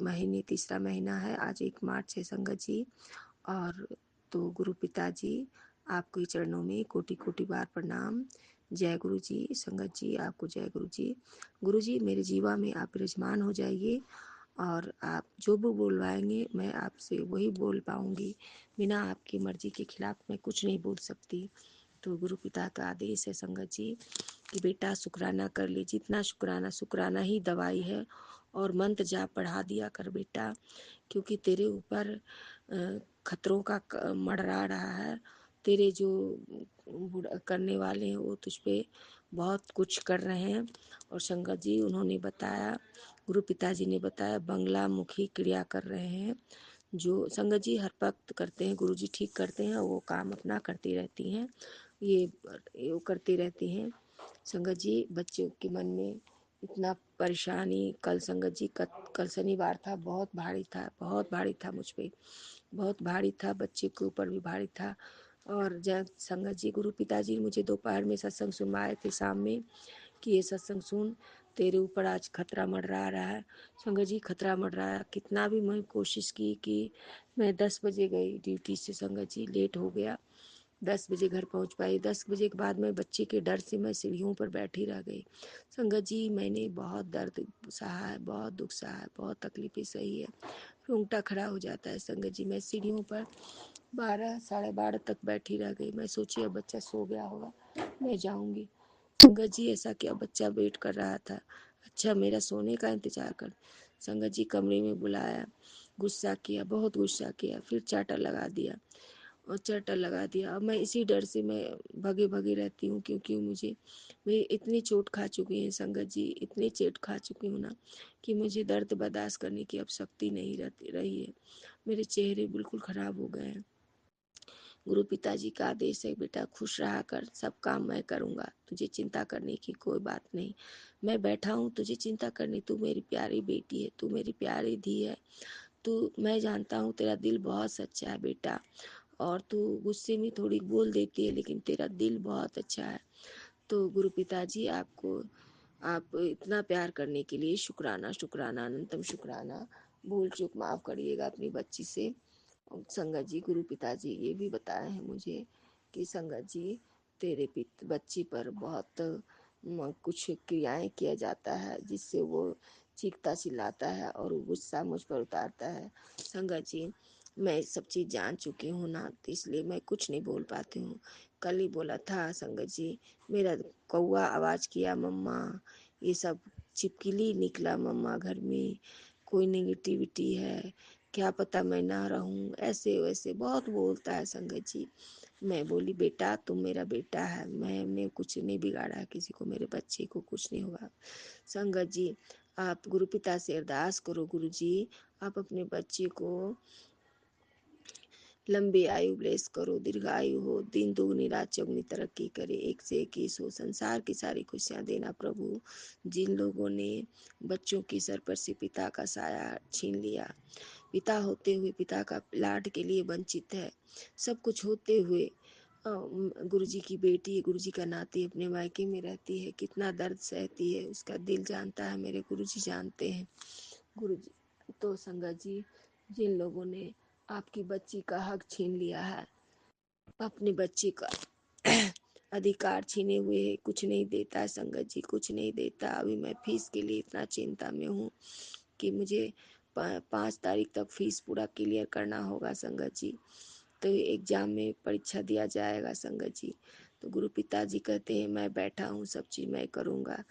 महीने तीसरा महीना है, आज 1 मार्च है संगत जी। और तो गुरु पिताजी आपके चरणों में कोटि कोटि बार प्रणाम। जय गुरु जी। संगत जी आपको जय गुरु जी। गुरु जी मेरे जीवा में आप विराजमान हो जाइए और आप जो भी बोलवाएंगे मैं आपसे वही बोल पाऊंगी। बिना आपकी मर्जी के खिलाफ मैं कुछ नहीं बोल सकती। तो गुरु पिता का आदेश है संगत जी कि बेटा शुक्राना कर ले, जितना शुक्राना ही दवाई है। और मंत्र जाप पढ़ा दिया कर बेटा, क्योंकि तेरे ऊपर खतरों का मंडरा रहा है। तेरे जो करने वाले हैं वो तुझ पे बहुत कुछ कर रहे हैं। और संगत जी उन्होंने बताया, गुरु पिताजी ने बताया, बंगला मुखी क्रिया कर रहे हैं जो संगत जी हर वक्त करते हैं। गुरु जी ठीक करते हैं, वो काम अपना करती रहती हैं, ये वो करती रहती हैं। संगत जी बच्चों के मन में इतना परेशानी, कल संगत जी कल शनिवार था, बहुत भारी था मुझ पे, बहुत भारी था, बच्चे के ऊपर भी भारी था। और जब संगत जी गुरु पिताजी मुझे दोपहर में सत्संग सुनवाए थे शाम में कि ये सत्संग सुन, तेरे ऊपर आज खतरा मंडरा रहा है। संगत जी खतरा मंडराया, कितना भी मैं कोशिश की कि मैं 10 बजे गई ड्यूटी से संगत जी, लेट हो गया, 10 बजे घर पहुंच पाई। 10 बजे के बाद मैं बच्चे के डर से मैं सीढ़ियों पर बैठी रह गई। संगत जी मैंने बहुत दर्द सहा है, बहुत दुख सहा है, बहुत तकलीफें सही है, रोंगटा खड़ा हो जाता है संगत जी। मैं सीढ़ियों पर 12 साढ़े 12 तक बैठी रह गई। मैं सोची अब बच्चा सो गया होगा, मैं जाऊंगी। संगत जी ऐसा क्या, बच्चा वेट कर रहा था, अच्छा मेरा सोने का इंतजार कर। संगत जी कमरे में बुलाया, गुस्सा किया, बहुत गुस्सा किया, फिर चाटा लगा दिया और चाटा लगा दिया। अब मैं इसी डर से मैं भगी रहती हूँ, क्योंकि मैं इतनी चोट खा चुकी है संगत जी, इतनी चोट खा चुकी हूँ ना कि मुझे दर्द बर्दाश्त करने की अब शक्ति नहीं रही है। मेरे चेहरे बिल्कुल खराब हो गए हैं। गुरु पिताजी का आदेश है बेटा खुश रहा कर, सब काम मैं करूँगा, तुझे चिंता करने की कोई बात नहीं। मैं बैठा हूँ, तुझे चिंता करनी, तू मेरी प्यारी बेटी है, तू मेरी प्यारी धी है। तू, मैं जानता हूँ तेरा दिल बहुत सच्चा है बेटा, और तू गुस्से में थोड़ी बोल देती है, लेकिन तेरा दिल बहुत अच्छा है। तो गुरु पिताजी आपको, आप इतना प्यार करने के लिए शुक्राना, शुक्राना, अनंतम शुक्राना। भूल चूक माफ करिएगा अपनी बच्ची से। संगत जी गुरु पिताजी ये भी बताए हैं मुझे कि संगत जी तेरे बच्ची पर बहुत कुछ क्रियाएं किया जाता है, जिससे वो चीखता चिल्लाता है और वो गुस्सा मुझ पर उतारता है। संगत जी मैं सब चीज़ जान चुकी हूँ ना, तो इसलिए मैं कुछ नहीं बोल पाती हूँ। कल ही बोला था संगत जी, मेरा कौआ आवाज़ किया मम्मा, ये सब छिपकली निकला मम्मा, घर में कोई नेगेटिविटी है, क्या पता मैं ना रहूं, ऐसे वैसे बहुत बोलता है संगत जी। मैं बोली बेटा तुम मेरा बेटा है, मैंने कुछ नहीं बिगाड़ा है किसी को, मेरे बच्चे को कुछ नहीं होगा। संगत जी आप गुरु पिता से अरदास करो, गुरु जी आप अपने बच्चे को लंबी आयु ब्लेस करो, दीर्घायु हो, दिन दुगनी रात चौगनी तरक्की करे, एक से इक्कीस हो, संसार की सारी खुशियां देना प्रभु। जिन लोगों ने बच्चों की सर पर से पिता का साया छीन लिया, पिता होते हुए पिता का लाड के लिए वंचित है, सब कुछ होते हुए गुरुजी की बेटी, गुरुजी का नाती अपने मायके में रहती है, कितना दर्द सहती है, उसका दिल जानता है, मेरे गुरुजी जानते हैं। गुरुजी तो संगत जी जिन लोगों ने आपकी बच्ची का हक छीन लिया है, अपने बच्चे का अधिकार छीने हुए कुछ नहीं देता है संगत जी, कुछ नहीं देता। अभी मैं फीस के लिए इतना चिंता में हूँ कि मुझे 5 तारीख तक फीस पूरा क्लियर करना होगा संगत जी, तो एग्जाम में परीक्षा दिया जाएगा संगत जी। तो गुरु पिताजी कहते हैं मैं बैठा हूँ, सब चीज़ मैं करूँगा।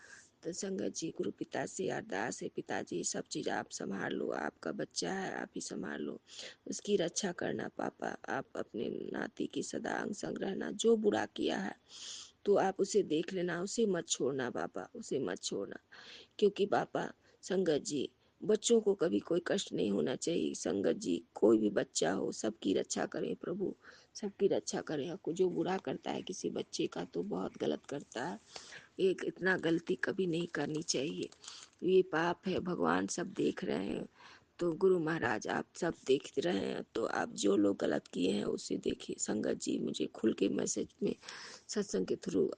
तो संगत जी गुरु पिता से अरदास है, पिताजी सब चीज़ आप संभाल लो, आपका बच्चा है आप ही संभाल लो, उसकी रक्षा करना पापा, आप अपने नाती की सदा अंग संग रहना, जो बुरा किया है तो आप उसे देख लेना, उसे मत छोड़ना पापा, उसे मत छोड़ना, क्योंकि पापा संगत जी बच्चों को कभी कोई कष्ट नहीं होना चाहिए। संगत जी कोई भी बच्चा हो सबकी रक्षा करें प्रभु, सबकी रक्षा करें। आपको जो बुरा करता है किसी बच्चे का तो बहुत गलत करता है, एक इतना गलती कभी नहीं करनी चाहिए, ये पाप है, भगवान सब देख रहे हैं। तो गुरु महाराज आप सब देख रहे हैं, तो आप जो लोग गलत किए हैं उसे देखिए। संगत जी, मुझे खुल के मैसेज में सत्संग के थ्रू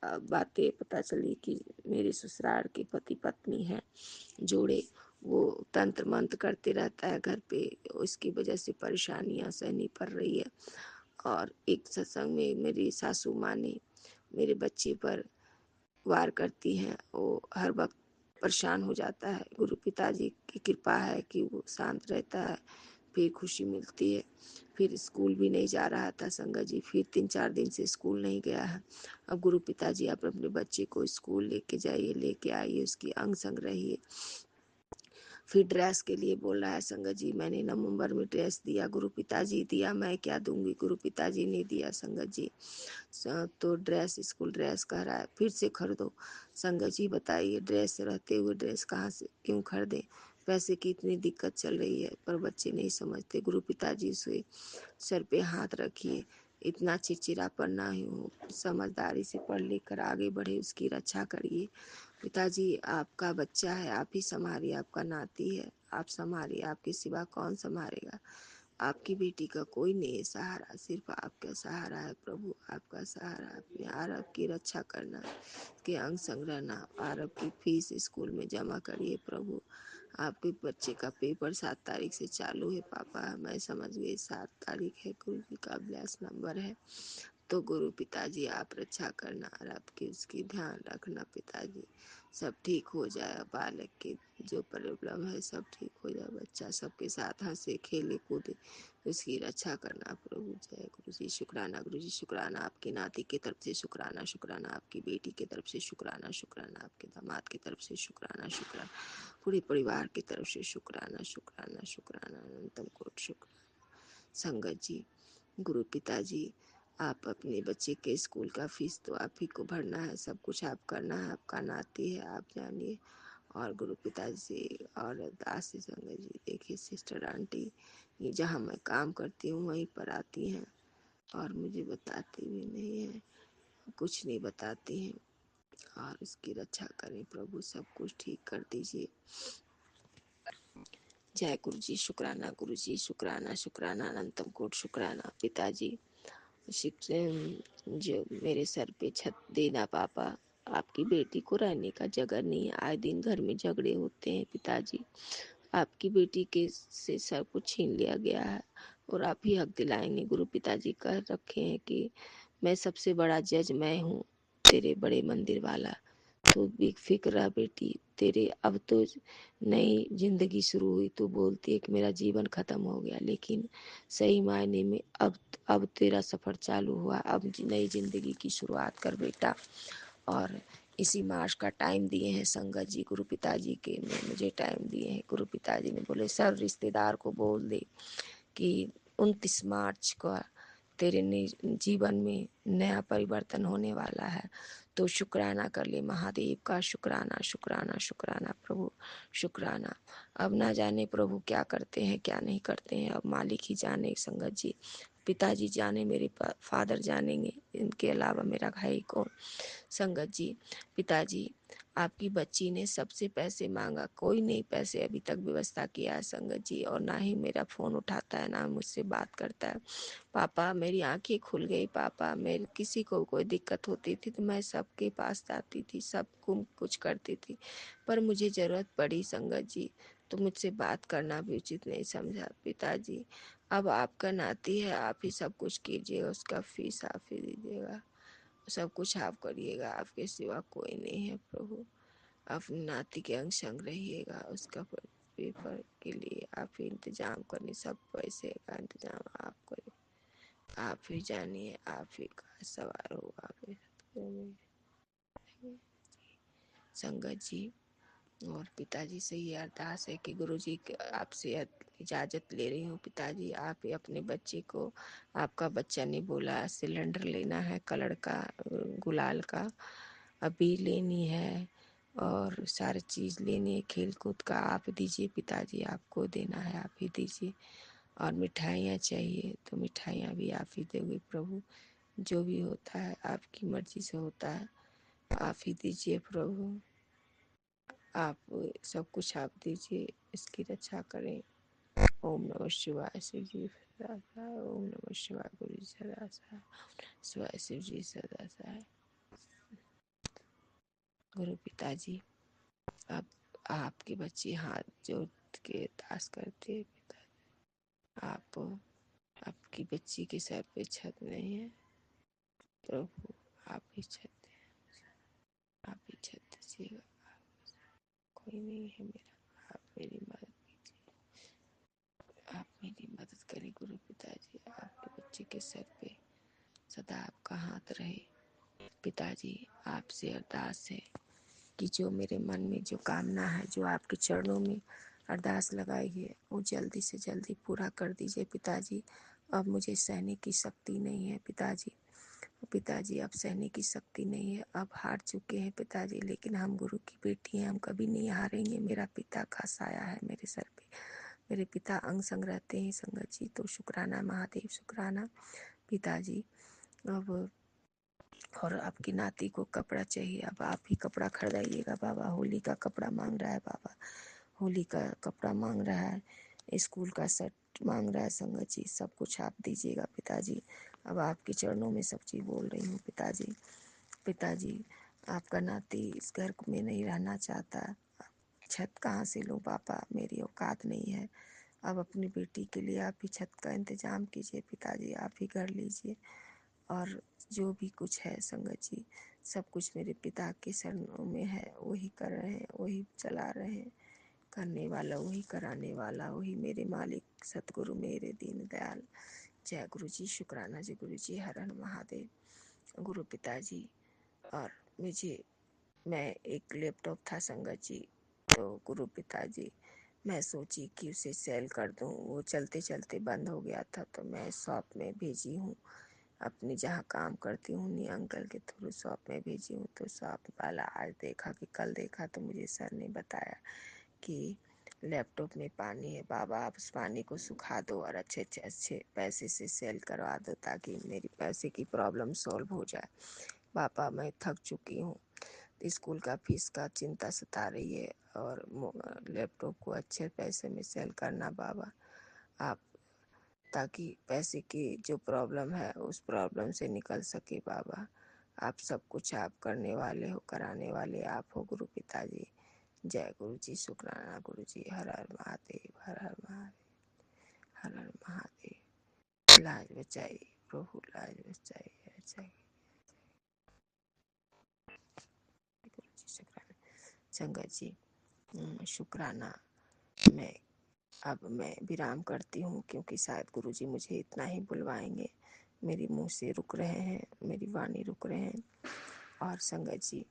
बातें पता चली कि मेरे ससुराल के पति पत्नी हैं जोड़े, वो तंत्र मंत्र करते रहता है घर पे, उसकी वजह से परेशानियां सहनी पड़ रही है। और एक सत्संग में मेरी सासू माँ ने मेरे बच्चे पर वार करती हैं, वो हर वक्त परेशान हो जाता है। गुरु पिताजी की कृपा है कि वो शांत रहता है, फिर खुशी मिलती है। फिर स्कूल भी नहीं जा रहा था संगत जी, फिर 3-4 दिन से स्कूल नहीं गया है। अब गुरु पिताजी आप अपने बच्चे को स्कूल लेके जाइए, लेके आइए, उसकी अंग संग रहिए। फिर ड्रेस के लिए बोल रहा है संगत जी, मैंने नवंबर में ड्रेस दिया, गुरु पिताजी दिया, मैं क्या दूंगी, गुरु पिताजी ने दिया संगत जी। तो ड्रेस, स्कूल ड्रेस कह रहा है फिर से खरीदो। संगत जी बताइए, ड्रेस रहते हुए ड्रेस कहाँ से क्यों खरीदें, पैसे की इतनी दिक्कत चल रही है, पर बच्चे नहीं समझते। गुरु पिताजी से सर पे हाथ रखिए, इतना चिड़चिड़ापन ना हो, समझदारी से पढ़ लिख कर आगे बढ़े, उसकी रक्षा करिए। पिताजी आपका बच्चा है, आप ही संभालिए, आपका नाती है, आप संभालिए, आपके सिवा कौन संभालेगा। आपकी बेटी का कोई नहीं है सहारा, सिर्फ आपका सहारा है प्रभु, आपका सहारा। अपने आरव की रक्षा करना, के अंग संग रहना, आरव की फीस स्कूल में जमा करिए प्रभु। आपके बच्चे का पेपर 7 तारीख से चालू है पापा, मैं समझ गई 7 तारीख है, गुरु जी का ब्लेस नंबर है। तो गुरु पिताजी आप रक्षा करना और आपकी उसकी ध्यान रखना पिताजी, सब ठीक हो जाए। बालक की जो प्रॉब्लम है सब ठीक हो जाए, बच्चा सबके साथ हंसे खेले कूदे, उसकी रक्षा करना प्रभु। जय गुरु जी, शुक्राना गुरु जी, शुक्राना आपकी नाती की तरफ से, शुक्राना शुक्राना आपकी बेटी की तरफ से, शुक्राना शुक्राना आपके दामाद की तरफ से, शुक्राना शुक्राना पूरे परिवार की तरफ से, शुक्राना शुक्राना शुक्राना अनंतम कोट शुक्राना। संगत जी, गुरु पिताजी आप अपने बच्चे के स्कूल का फीस तो आप ही को भरना है, सब कुछ आप करना है, आपका नाती है, आप जानिए। और गुरु पिताजी से और दास से संगत जी देखिए, सिस्टर आंटी ये जहाँ मैं काम करती हूँ वहीं पर आती हैं और मुझे बताती भी नहीं है, कुछ नहीं बताती हैं। और इसकी रक्षा करें प्रभु, सब कुछ ठीक कर दीजिए। जय गुरु जी, शुक्राना गुरु जी, शुक्राना शुक्राना अनंतम कोट शुक्राना। पिताजी जो मेरे सर पे छत देना पापा, आपकी बेटी को रहने का जगह नहीं है, आए दिन घर में झगड़े होते हैं पिताजी, आपकी बेटी के से सब कुछ छीन लिया गया है और आप ही हक दिलाएंगे। गुरु पिताजी कह रखे हैं कि मैं सबसे बड़ा जज मैं हूँ, तेरे बड़े मंदिर वाला। तो बेफिक्र रह बेटी, तेरे अब तो नई जिंदगी शुरू हुई, तो बोलती है कि मेरा जीवन खत्म हो गया, लेकिन सही मायने में अब तेरा सफर चालू हुआ, अब नई जिंदगी की शुरुआत कर बेटा। और इसी मार्च का टाइम दिए हैं संगत जी, गुरु पिताजी के ने मुझे टाइम दिए हैं। गुरु पिताजी ने बोले सब रिश्तेदार को बोल दे कि 29 मार्च को तेरे जीवन में नया परिवर्तन होने वाला है। तो शुक्राना कर ले महादेव का, शुक्राना शुक्राना शुक्राना प्रभु, शुक्राना। अब ना जाने प्रभु क्या करते हैं क्या नहीं करते हैं, अब मालिक ही जाने संगत जी। पिताजी जाने, मेरे फादर जानेंगे, इनके अलावा मेरा भाई कौन। संगत जी, पिताजी आपकी बच्ची ने सबसे पैसे मांगा, कोई नहीं पैसे अभी तक व्यवस्था किया है संगत जी, और ना ही मेरा फोन उठाता है, ना मुझसे बात करता है। पापा मेरी आंखें खुल गई पापा, मेरे किसी को कोई दिक्कत होती थी तो मैं सबके पास जाती थी, सबको कुछ करती थी, पर मुझे जरूरत पड़ी संगत जी तो मुझसे बात करना भी उचित नहीं समझा। पिताजी अब आपका नाती है, आप ही सब कुछ कीजिएगा, उसका फीस आप ही दीजिएगा, सब कुछ आप करिएगा, आपके सिवा कोई नहीं है प्रभु। अपने नाती के अंग संग रहिएगा, उसका पेपर के लिए आप ही इंतजाम करिए, सब पैसे का इंतजाम आप करिए, आप ही जानिए, आप ही का सवार होगा संगत जी। और पिताजी से ये अरदास है कि गुरुजी आपसे इजाजत ले रही हूँ पिताजी, आप ही अपने बच्चे को, आपका बच्चा ने बोला सिलेंडर लेना है कलर का, गुलाल का, अभी लेनी है और सारी चीज लेनी है, खेल कूद का आप दीजिए पिताजी, आपको देना है आप ही दीजिए। और मिठाइयाँ चाहिए तो मिठाइयाँ भी आप ही दोगे प्रभु, जो भी होता है आपकी मर्जी से होता है, आप ही दीजिए प्रभु, आप सब कुछ आप दीजिए, इसकी रक्षा करें। ओम नमः शिवाय शिव जी सदा सहाय। ओम नमः शिवाय गुरु जी सदा सहाय। शिवाय शिव जी सदा सहाय। गुरु पिताजी, अब आपके बच्चे हाथ जोड़ के अरदास करते। पिता, आप आपकी बच्ची के सर पे छत नहीं है, प्रभु आप ही छत दें, आप ही छत दीजिएगा। कोई नहीं है मेरा, आप मेरी मदद कीजिए, आप मेरी मदद करें गुरु पिताजी। आपके बच्चे के सर पे सदा आपका हाथ रहे। पिताजी, आपसे अरदास है कि जो मेरे मन में जो कामना है, जो आपके चरणों में अरदास लगाई है, वो जल्दी से जल्दी पूरा कर दीजिए पिताजी। अब मुझे सहने की शक्ति नहीं है पिताजी। पिताजी, अब सहने की शक्ति नहीं है, अब हार चुके हैं पिताजी, लेकिन हम गुरु की बेटी हैं, हम कभी नहीं हारेंगे। मेरा पिता का साया है मेरे सर पे, मेरे पिता अंग संग रहते हैं संगत जी। तो शुक्राना महादेव, शुक्राना पिताजी। अब और आपकी नाती को कपड़ा चाहिए, अब आप ही कपड़ा खरीदाइएगा बाबा। होली का कपड़ा मांग रहा है बाबा, होली का कपड़ा मांग रहा है, स्कूल का शर्ट मांग रहा है संगत जी। सब कुछ आप दीजिएगा पिताजी। अब आपके चरणों में सब चीज़ बोल रही हूँ पिताजी। पिताजी, आपका नाती इस घर में नहीं रहना चाहता, छत कहाँ से लूँ पापा, मेरी औकात नहीं है। अब अपनी बेटी के लिए आप ही छत का इंतजाम कीजिए पिताजी, आप ही कर लीजिए। और जो भी कुछ है संगत जी, सब कुछ मेरे पिता के शरणों में है, वही कर रहे हैं, वही चला रहे हैं। करने वाला वही, कराने वाला वही, मेरे मालिक सतगुरु मेरे दीन दयाल। जय गुरु जी, शुक्राना जी गुरु जी, हर हर महादेव। गुरु पिताजी, और मैं एक लैपटॉप था संगत जी, तो गुरु पिताजी मैं सोची कि उसे सेल कर दूं, वो चलते चलते बंद हो गया था, तो मैं शॉप में भेजी हूँ, अपनी जहाँ काम करती हूँ उन्हीं अंकल के थ्रू शॉप में भेजी हूँ। तो शॉप वाला आज देखा कि कल देखा तो मुझे सर ने बताया कि लैपटॉप में पानी है बाबा, आप उस पानी को सुखा दो और अच्छे पैसे से सेल करवा दो, ताकि मेरी पैसे की प्रॉब्लम सॉल्व हो जाए। पापा, मैं थक चुकी हूँ, स्कूल का फीस का चिंता सता रही है, और लैपटॉप को अच्छे पैसे में सेल करना बाबा आप, ताकि पैसे की जो प्रॉब्लम है उस प्रॉब्लम से निकल सके बाबा। आप सब कुछ आप करने वाले हो, कराने वाले आप हो गुरु पिताजी। जय गुरु जी, शुक्राना गुरु जी, हर हर महादेव, हर हर महादेव, हर हर महादेव। लाज बचाइए प्रभु, लाज बचाइए, बचाइए गुरु जी, शुक्राना संगत जी। शुक्राना। मैं अब मैं विराम करती हूँ, क्योंकि शायद गुरुजी मुझे इतना ही बुलवाएंगे। मेरी मुंह से रुक रहे हैं, मेरी वाणी रुक रहे हैं। और संगत जी,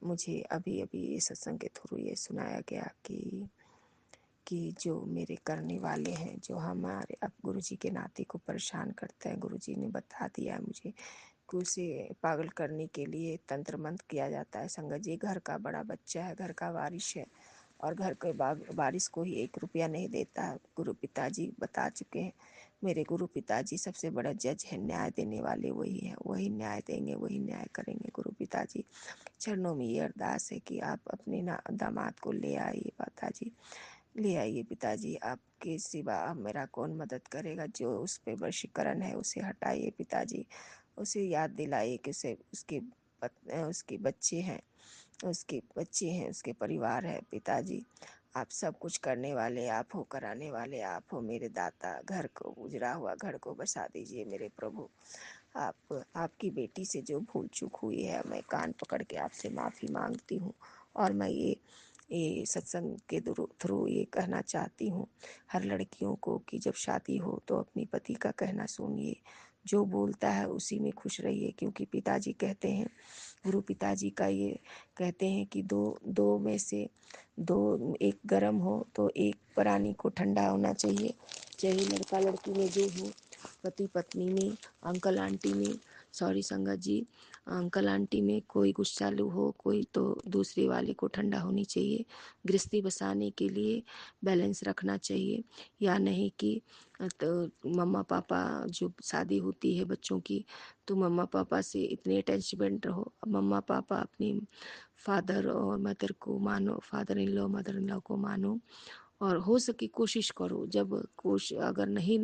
मुझे अभी अभी ये सत्संग के थ्रू ये सुनाया गया कि जो मेरे करने वाले हैं, जो हमारे अब गुरुजी के नाती को परेशान करते हैं, गुरुजी ने बता दिया है मुझे कि उसे पागल करने के लिए तंत्र मंत्र किया जाता है संगत जी। घर का बड़ा बच्चा है, घर का वारिश है, और घर के वारिस को ही 1 रुपया नहीं देता है। गुरु पिताजी बता चुके हैं, मेरे गुरु पिताजी सबसे बड़ा जज है, न्याय देने वाले वही है, वही न्याय देंगे, वही न्याय करेंगे। गुरु पिताजी चरणों में ये अरदास है कि आप अपने दामाद को ले आइए पिताजी, ले आइए पिताजी। आपके सिवा अब मेरा कौन मदद करेगा, जो उस पे वशीकरण है उसे हटाइए पिताजी। उसे याद दिलाइए कि उसे उसके बच्चे हैं, उसके परिवार है पिताजी। आप सब कुछ करने वाले आप हो, कराने वाले आप हो मेरे दाता। घर को, उजड़ा हुआ घर को बसा दीजिए मेरे प्रभु। आपकी बेटी से जो भूल चूक हुई है, मैं कान पकड़ के आपसे माफ़ी मांगती हूँ। और मैं ये सत्संग के थ्रू ये कहना चाहती हूँ हर लड़कियों को कि जब शादी हो तो अपनी पति का कहना सुनिए, जो बोलता है उसी में खुश रहिए। क्योंकि पिताजी कहते हैं, गुरु पिताजी का ये कहते हैं कि दो में से दो, एक गर्म हो तो एक प्राणी को ठंडा होना चाहिए। चाहे लड़का लड़की में जो हो, पति पत्नी में, अंकल आंटी में, सॉरी संगत जी, अंकल आंटी में कोई गुस्सालू हो, कोई तो दूसरे वाले को ठंडा होनी चाहिए। गृहस्थी बसाने के लिए बैलेंस रखना चाहिए, या नहीं कि तो मम्मा पापा जो शादी होती है बच्चों की, तो मम्मा पापा से इतने अटैचमेंट रहो। मम्मा पापा अपनी फादर और मदर को मानो, father in law mother in law को मानो, और हो सके कोशिश करो, जब अगर नहीं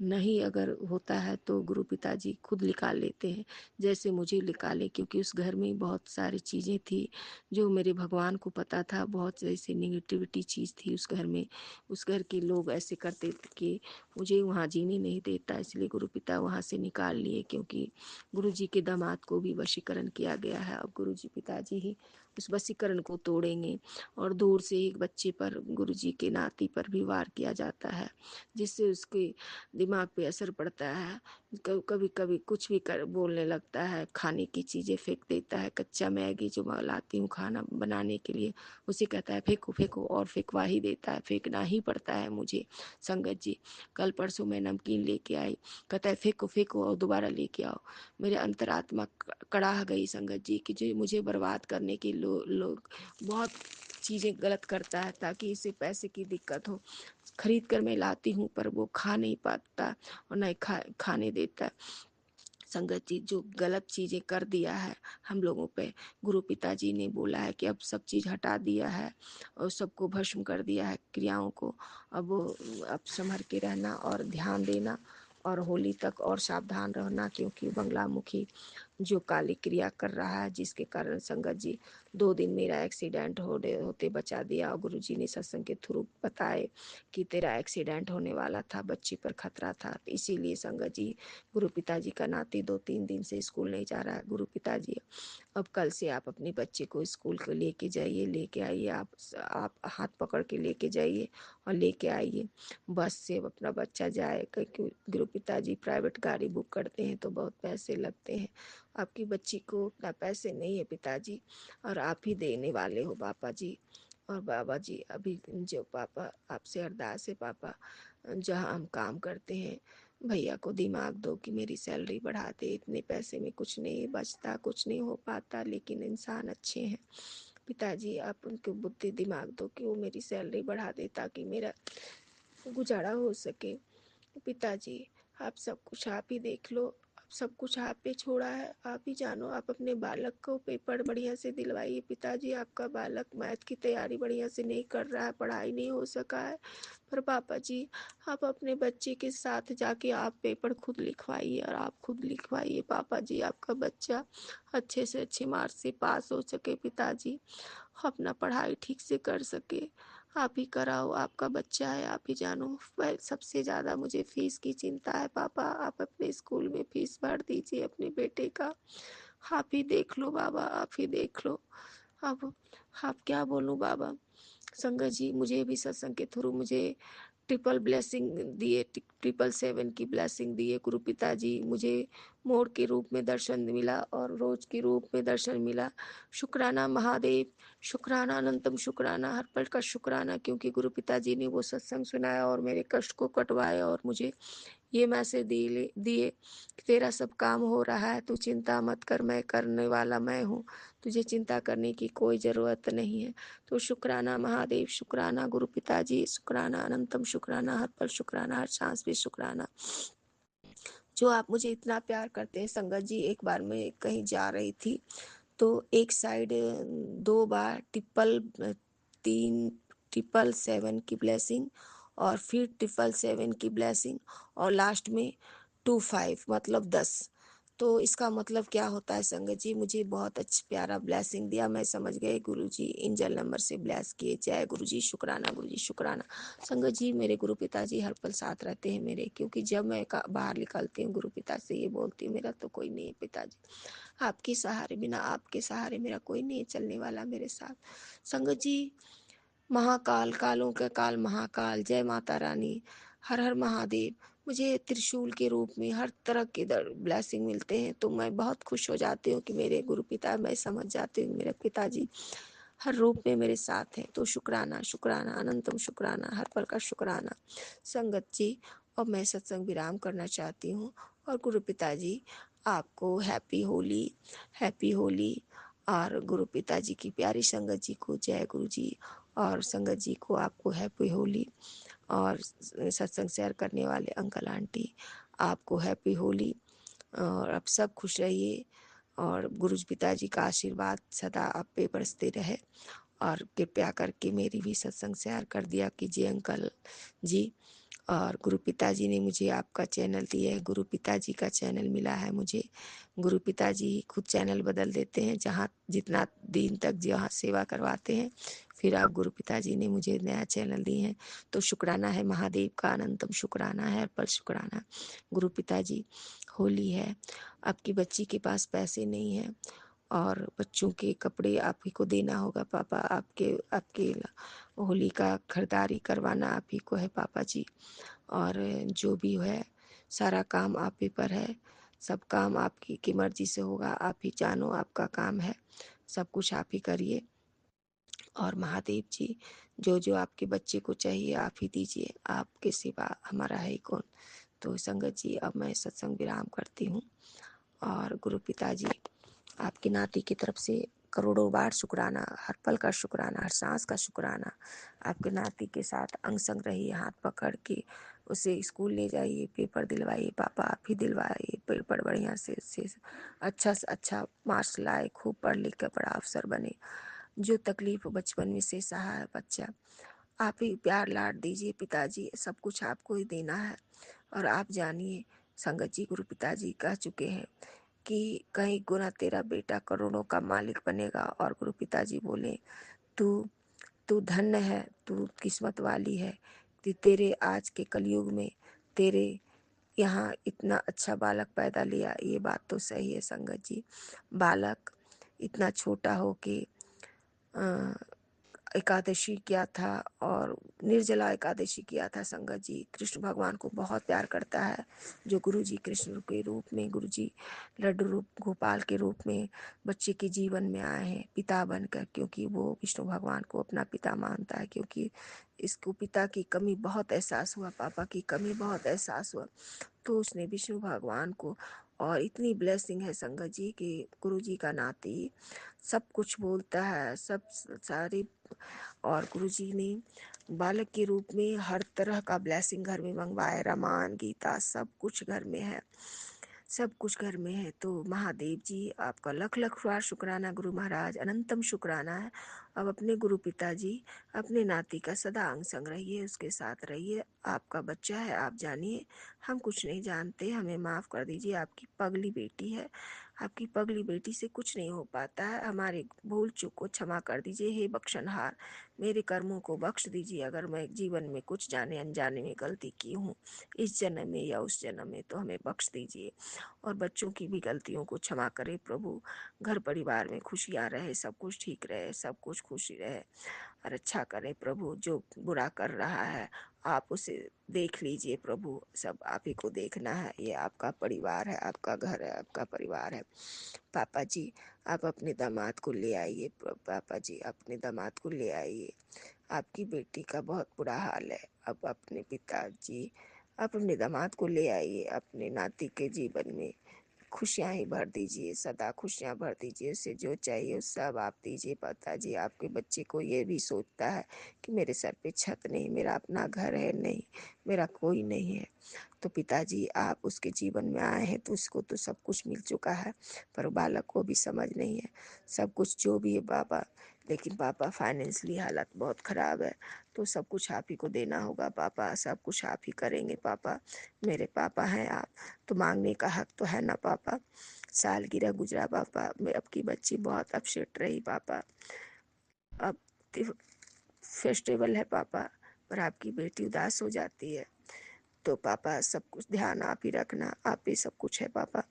नहीं अगर होता है तो गुरु पिताजी खुद निकाल लेते हैं, जैसे मुझे निकाले, क्योंकि उस घर में बहुत सारी चीज़ें थी जो मेरे भगवान को पता था। बहुत ऐसी निगेटिविटी चीज़ थी उस घर में। उस घर के लोग ऐसे करते थे कि मुझे वहाँ जीने नहीं देता, इसलिए गुरु पिता वहाँ से निकाल लिए, क्योंकि गुरु जी के दामाद को भी वशीकरण किया गया है। अब गुरु जी पिताजी ही उस वशीकरण को तोड़ेंगे। और दूर से एक बच्चे पर गुरु जी के नाती पर भी वार किया जाता है, जिससे उसके दिमाग पे असर पड़ता है। कभी कभी कुछ भी बोलने लगता है, खाने की चीज़ें फेंक देता है। कच्चा मैगी जो मैं लाती हूँ खाना बनाने के लिए, उसे कहता है फेंको फेंको, और फेंकवा ही देता है, फेंकना ही पड़ता है मुझे। संगत जी, कल परसों मैं नमकीन लेके आई, कहता है फेंको फेंको और दोबारा लेके आओ। मेरे अंतरात्मा कड़ाह गई संगत जी कि जो मुझे बर्बाद करने के लोग बहुत चीज़ें गलत करता है ताकि इसे पैसे की दिक्कत हो। खरीद कर मैं लाती हूँ पर वो खा नहीं पाता और नहीं खाने देता। संगत जी, जो गलत चीज़ें कर दिया है हम लोगों पे, गुरु पिताजी ने बोला है कि अब सब चीज़ हटा दिया है और सबको भस्म कर दिया है क्रियाओं को। अब संभल के रहना और ध्यान देना और होली तक और सावधान रहना, क्योंकि बंगला मुखी जो काली क्रिया कर रहा है, जिसके कारण संगत जी 2 दिन मेरा एक्सीडेंट होते बचा दिया। और गुरु जी ने सत्संग के थ्रू बताए कि तेरा एक्सीडेंट होने वाला था, बच्ची पर खतरा था। तो इसीलिए संगत जी, गुरु पिताजी का नाती 2-3 दिन से स्कूल नहीं जा रहा है। गुरु पिताजी, अब कल से आप अपने बच्चे को स्कूल को लेके जाइए, लेके आइए, आप हाथ पकड़ के लेके जाइए और लेके आइए। बस से अपना बच्चा जाए, क्योंकि गुरु पिताजी प्राइवेट गाड़ी बुक करते हैं तो बहुत पैसे लगते हैं। आपकी बच्ची को उतना पैसे नहीं है पिताजी, और आप ही देने वाले हो पापा जी। और बाबा जी, अभी जो पापा आपसे अरदास है पापा, जहाँ हम काम करते हैं, भैया को दिमाग दो कि मेरी सैलरी बढ़ा दे। इतने पैसे में कुछ नहीं बचता, कुछ नहीं हो पाता, लेकिन इंसान अच्छे हैं। पिताजी, आप उनको बुद्धि दिमाग दो कि वो मेरी सैलरी बढ़ा दे ताकि मेरा गुजारा हो सके। पिताजी, आप सब कुछ आप ही देख लो, सब कुछ आप पे छोड़ा है, आप ही जानो। आप अपने बालक को पेपर बढ़िया से दिलवाइए पिताजी। आपका बालक मैथ की तैयारी बढ़िया से नहीं कर रहा है, पढ़ाई नहीं हो सका है, पर पापा जी आप अपने बच्चे के साथ जाके आप पेपर खुद लिखवाइए और आप खुद लिखवाइए पापा जी। आपका बच्चा अच्छे से अच्छे मार्क्स से पास हो सके पिताजी, अपना पढ़ाई ठीक से कर सके। आप ही कराओ, आपका बच्चा है, आप ही जानो। सबसे ज़्यादा मुझे फीस की चिंता है पापा। आप अपने स्कूल में फीस भर दीजिए अपने बेटे का। आप ही देख लो बाबा, आप ही देख लो। अब आप क्या बोलूं बाबा। संगत जी, मुझे भी सत्संग के थ्रू मुझे ट्रिपल ब्लेसिंग दिए, 777 की ब्लेसिंग दिए गुरु पिताजी। मुझे मोड़ के रूप में दर्शन मिला और रोज के रूप में दर्शन मिला। शुक्राना महादेव, शुक्राना अनंतम, शुक्राना हर पल का शुक्राना, क्योंकि गुरु पिताजी ने वो सत्संग सुनाया और मेरे कष्ट को कटवाया और मुझे ये मैसेज दिए कि तेरा सब काम हो रहा है, तू चिंता मत कर, मैं करने वाला मैं हूँ, तुझे चिंता करने की कोई ज़रूरत नहीं है। तो शुक्राना महादेव, शुक्राना गुरु पिताजी, शुक्राना अनंतम, शुक्राना हर पल, शुक्राना हर सांस भी शुक्राना। जो आप मुझे इतना प्यार करते हैं संगत जी। एक बार मैं कहीं जा रही थी तो एक साइड 2 बार 777 की ब्लेसिंग और फिर 777 की ब्लेसिंग और लास्ट में 25 मतलब 10। तो इसका मतलब क्या होता है संगत जी, मुझे बहुत अच्छा प्यारा ब्लेसिंग दिया। मैं समझ गई गुरु जी एंजल नंबर से ब्लेस किए। जय गुरु जी, शुक्राना गुरु जी, शुक्राना। संगत जी, मेरे गुरु पिताजी हर पल साथ रहते हैं मेरे, क्योंकि जब मैं बाहर निकलती हूँ गुरु पिता से ये बोलती हूँ, मेरा तो कोई नहीं है पिताजी, आपके सहारे, बिना आपके सहारे मेरा कोई नहीं चलने वाला मेरे साथ। संगत जी, महाकाल, कालों के काल महाकाल, जय माता रानी, हर हर महादेव। मुझे त्रिशूल के रूप में हर तरह के ब्लेसिंग मिलते हैं तो मैं बहुत खुश हो जाती हूँ कि मेरे गुरु पिता, मैं समझ जाती हूँ मेरे पिताजी हर रूप में मेरे साथ हैं। तो शुक्राना, शुक्राना अनंतम, शुक्राना हर पल का शुक्राना। संगत जी, अब मैं सत्संग विराम करना चाहती हूँ और गुरु पिताजी आपको हैप्पी होली, हैप्पी होली। और गुरु पिताजी की प्यारी संगत जी को जय गुरु जी, और संगत जी को आपको हैप्पी होली। और सत्संग शेयर करने वाले अंकल आंटी, आपको हैप्पी होली। और आप सब खुश रहिए और गुरु पिताजी का आशीर्वाद सदा आप पे बरसते रहे। और कृपया करके मेरी भी सत्संग शेयर कर दिया कीजिए अंकल जी। और गुरु पिताजी ने मुझे आपका चैनल दिया है, गुरु पिताजी का चैनल मिला है मुझे। गुरु पिताजी खुद चैनल बदल देते हैं, जहाँ जितना दिन तक जहाँ सेवा करवाते हैं, फिर आप गुरु पिताजी ने मुझे नया चैनल दिए हैं। तो शुक्राना है महादेव का, अनंतम शुक्राना है, पर शुक्राना। गुरु पिताजी, होली है, आपकी बच्ची के पास पैसे नहीं है और बच्चों के कपड़े आप ही को देना होगा पापा। आपके आपके होली का खरीदारी करवाना आप ही को है पापा जी। और जो भी है सारा काम आप ही पर है, सब काम आपकी की मर्जी से होगा। आप ही जानो, आपका काम है, सब कुछ आप ही करिए। और महादेव जी, जो जो आपके बच्चे को चाहिए आप ही दीजिए, आपके सिवा हमारा है कौन। तो संगत जी, अब मैं सत्संग विराम करती हूँ। और गुरु पिताजी, आपकी नाती की तरफ से करोड़ों बार शुक्राना, हर पल का शुक्राना, हर सांस का शुक्राना। आपके नाती के साथ अंग संग रहिए, हाथ पकड़ के उसे स्कूल ले जाइए, पेपर दिलवाइए पापा, आप ही दिलवाइए पेपर बढ़िया से अच्छा मार्क्स लाए, खूब पढ़ लिख कर बड़ा अफसर बने। जो तकलीफ बचपन में से सहा है बच्चा, आप ही प्यार लाड दीजिए पिताजी, सब कुछ आपको ही देना है। और आप जानिए संगत जी, गुरु पिताजी कह चुके हैं कि कहीं गुना तेरा बेटा करोड़ों का मालिक बनेगा। और गुरु पिताजी बोले, तू तू धन्य है, तू किस्मत वाली है कि तेरे आज के कलयुग में तेरे यहाँ इतना अच्छा बालक पैदा लिया। ये बात तो सही है संगत जी। बालक इतना छोटा हो के एकादशी किया था और निर्जला एकादशी किया था संगत जी। कृष्ण भगवान को बहुत प्यार करता है। जो गुरु जी कृष्ण के रूप में, गुरु जी लड्डू रूप गोपाल के रूप में बच्चे के जीवन में आए हैं पिता बनकर, क्योंकि वो विष्णु भगवान को अपना पिता मानता है। क्योंकि इसको पिता की कमी बहुत एहसास हुआ, पापा की कमी बहुत एहसास हुआ, तो उसने विष्णु भगवान को। और इतनी ब्लेसिंग है संगत जी कि गुरु जी का नाती सब कुछ बोलता है, सब सारी। और गुरु जी ने बालक के रूप में हर तरह का ब्लेसिंग घर में मंगवाए, रामायण गीता सब कुछ घर में है, सब कुछ घर में है। तो महादेव जी, आपका लख लख बार शुक्राना गुरु महाराज, अनंतम शुक्राना है। अब अपने गुरु पिताजी, अपने नाती का सदा अंग संग रहिए, उसके साथ रहिए। आपका बच्चा है, आप जानिए, हम कुछ नहीं जानते, हमें माफ़ कर दीजिए। आपकी पगली बेटी है, आपकी पगली बेटी से कुछ नहीं हो पाता है। हमारे भूल चूक को क्षमा कर दीजिए हे बख्शनहार। मेरे कर्मों को बख्श दीजिए, अगर मैं जीवन में कुछ जाने अनजाने में गलती की हूँ इस जन्म में या उस जन्म में, तो हमें बख्श दीजिए। और बच्चों की भी गलतियों को क्षमा करे प्रभु। घर परिवार में खुशियाँ रहे, सब कुछ ठीक रहे, सब कुछ खुशी रहे और अच्छा करे प्रभु। जो बुरा कर रहा है आप उसे देख लीजिए प्रभु, सब आप ही को देखना है। ये आपका परिवार है, आपका घर है, आपका परिवार है। पापा जी, आप अपने दामाद को ले आइए, पापा जी अपने दामाद को ले आइए। आपकी बेटी का बहुत बुरा हाल है। अब अपने पिताजी, आप अपने दामाद को ले आइए, अपने नाती के जीवन में खुशियाँ ही भर दीजिए, सदा खुशियाँ भर दीजिए। उसे जो चाहिए सब आप दीजिए पिताजी। आपके बच्चे को ये भी सोचता है कि मेरे सर पे छत नहीं, मेरा अपना घर है नहीं, मेरा कोई नहीं है। तो पिताजी, आप उसके जीवन में आए हैं तो उसको तो सब कुछ मिल चुका है, पर बालक को भी समझ नहीं है सब कुछ जो भी है पापा। लेकिन पापा फाइनेंशियली हालत बहुत ख़राब है, तो सब कुछ आप ही को देना होगा पापा, सब कुछ आप ही करेंगे पापा। मेरे पापा हैं आप, तो मांगने का हक तो है ना पापा। सालगिरह गुजरा पापा, मैं आपकी बच्ची बहुत अपसेट रही पापा। अब फेस्टिवल है पापा, पर आपकी बेटी उदास हो जाती है, तो पापा सब कुछ ध्यान आप ही रखना, आप ही सब कुछ है पापा।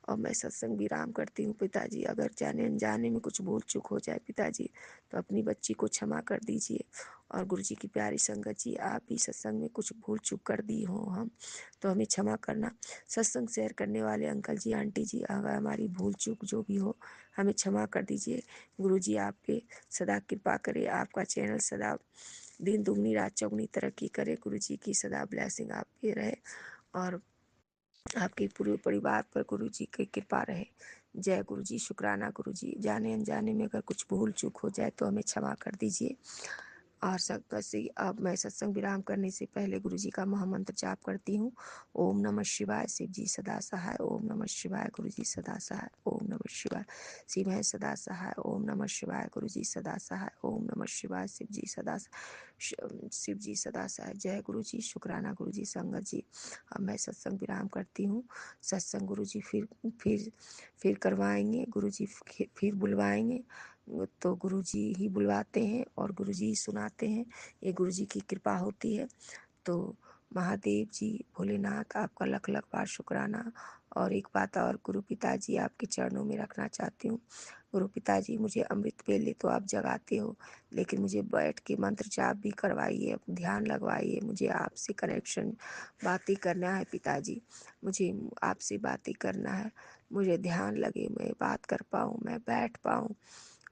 और मैं सत्संग विराम करती हूँ पिताजी। अगर जाने अनजाने में कुछ भूल चूक हो जाए पिताजी, तो अपनी बच्ची को क्षमा कर दीजिए। और गुरु जी की प्यारी संगत जी, आप ही सत्संग में कुछ भूल चूक कर दी हो हम, तो हमें क्षमा करना। सत्संग शेयर करने वाले अंकल जी, आंटी जी, अगर हमारी भूल चूक जो भी हो हमें क्षमा कर दीजिए। गुरु जी आप पे सदा कृपा करे, आपका चैनल सदा दिन दुगनी रात चौगनी तरक्की करे। गुरु जी की सदा ब्लेसिंग आप पे रहे और आपके पूरे परिवार पर गुरु जी की कृपा रहे। जय गुरु जी, शुक्राना गुरु जी। जाने अनजाने में अगर कुछ भूल चूक हो जाए तो हमें क्षमा कर दीजिए। और संगत से अब मैं सत्संग विराम करने से पहले गुरु जी का महामंत्र जाप करती हूँ। ओम नमः शिवाय, शिव जी सदा सहाय। ओम नमः शिवाय, गुरु जी सदा सहाय। ओम नमः शिवाय, शिव है सदा सहाय। ओम नमः शिवाय, गुरु जी सदा सहाय। ओम नमः शिवाय, शिव जी सदा शिव जी सदा सहाय। जय गुरु जी, शुक्राना गुरु जी, संगत जी। अब मैं सत्संग विराम करती हूँ। सत्संग गुरु जी फिर करवाएंगे, गुरु जी फिर बुलवाएंगे, तो गुरु जी ही बुलवाते हैं और गुरु जी ही सुनाते हैं। ये गुरु जी की कृपा होती है। तो महादेव जी, भोलेनाथ, आपका लख लख बार शुक्राना। और एक बात और, गुरु पिताजी आपके चरणों में रखना चाहती हूँ। गुरु पिताजी, मुझे अमृत वेले तो आप जगाते हो, लेकिन मुझे बैठ के मंत्र जाप भी करवाइए, ध्यान लगवाइए। मुझे आपसे कनेक्शन, बातें करना है पिताजी, मुझे आपसे बातें करना है। मुझे ध्यान लगे, मैं बात कर पाऊँ, मैं बैठ पाऊँ,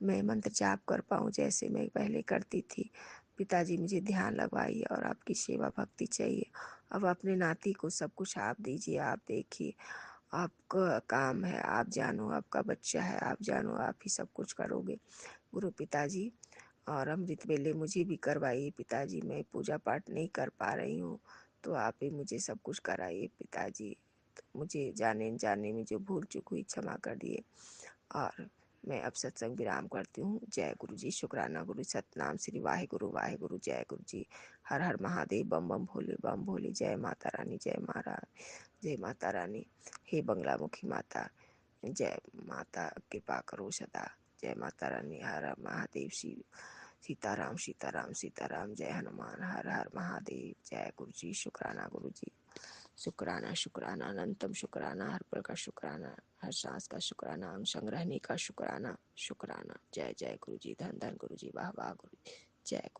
मैं मंत्र जाप कर पाऊँ जैसे मैं पहले करती थी। पिताजी, मुझे ध्यान लगवाइए और आपकी सेवा भक्ति चाहिए। अब अपने नाती को सब कुछ आप दीजिए, आप देखिए, आपका काम है, आप जानो, आपका बच्चा है, आप जानो, आप ही सब कुछ करोगे गुरु पिताजी। और अमृत वेले मुझे भी करवाइए पिताजी, मैं पूजा पाठ नहीं कर पा रही हूँ, तो आप ही मुझे सब कुछ कराइए पिताजी। मुझे जाने जाने में जो भूल चूक हुई क्षमा कर दिए। और मैं अब सत्संग विराम करती हूँ। जय गुरु जी, शुक्राना गुरु, सतनाम श्री वाहे गुरु, जय गुरु जी। हर हर महादेव, बम बम भोले। जय माता रानी, जय महाराज, जय माता रानी। हे बंगला मुखी माता, जय माता, कृपा करो सदा। जय माता रानी। हर हर महादेव, शिव सीताराम सीताराम सीताराम। जय हनुमान, हर हर महादेव। जय गुरु जी, शुक्राना गुरु जी, शुक्राना शुक्राना, अनंतम शुक्राना, हर पल का शुक्राना, हर सांस का शुक्राना, अंग संग्रहणी का शुक्राना, शुक्राना। जय जय गुरु जी, धन धन गुरु जी, वाह वाह गुरु जी, जय गुरु जी।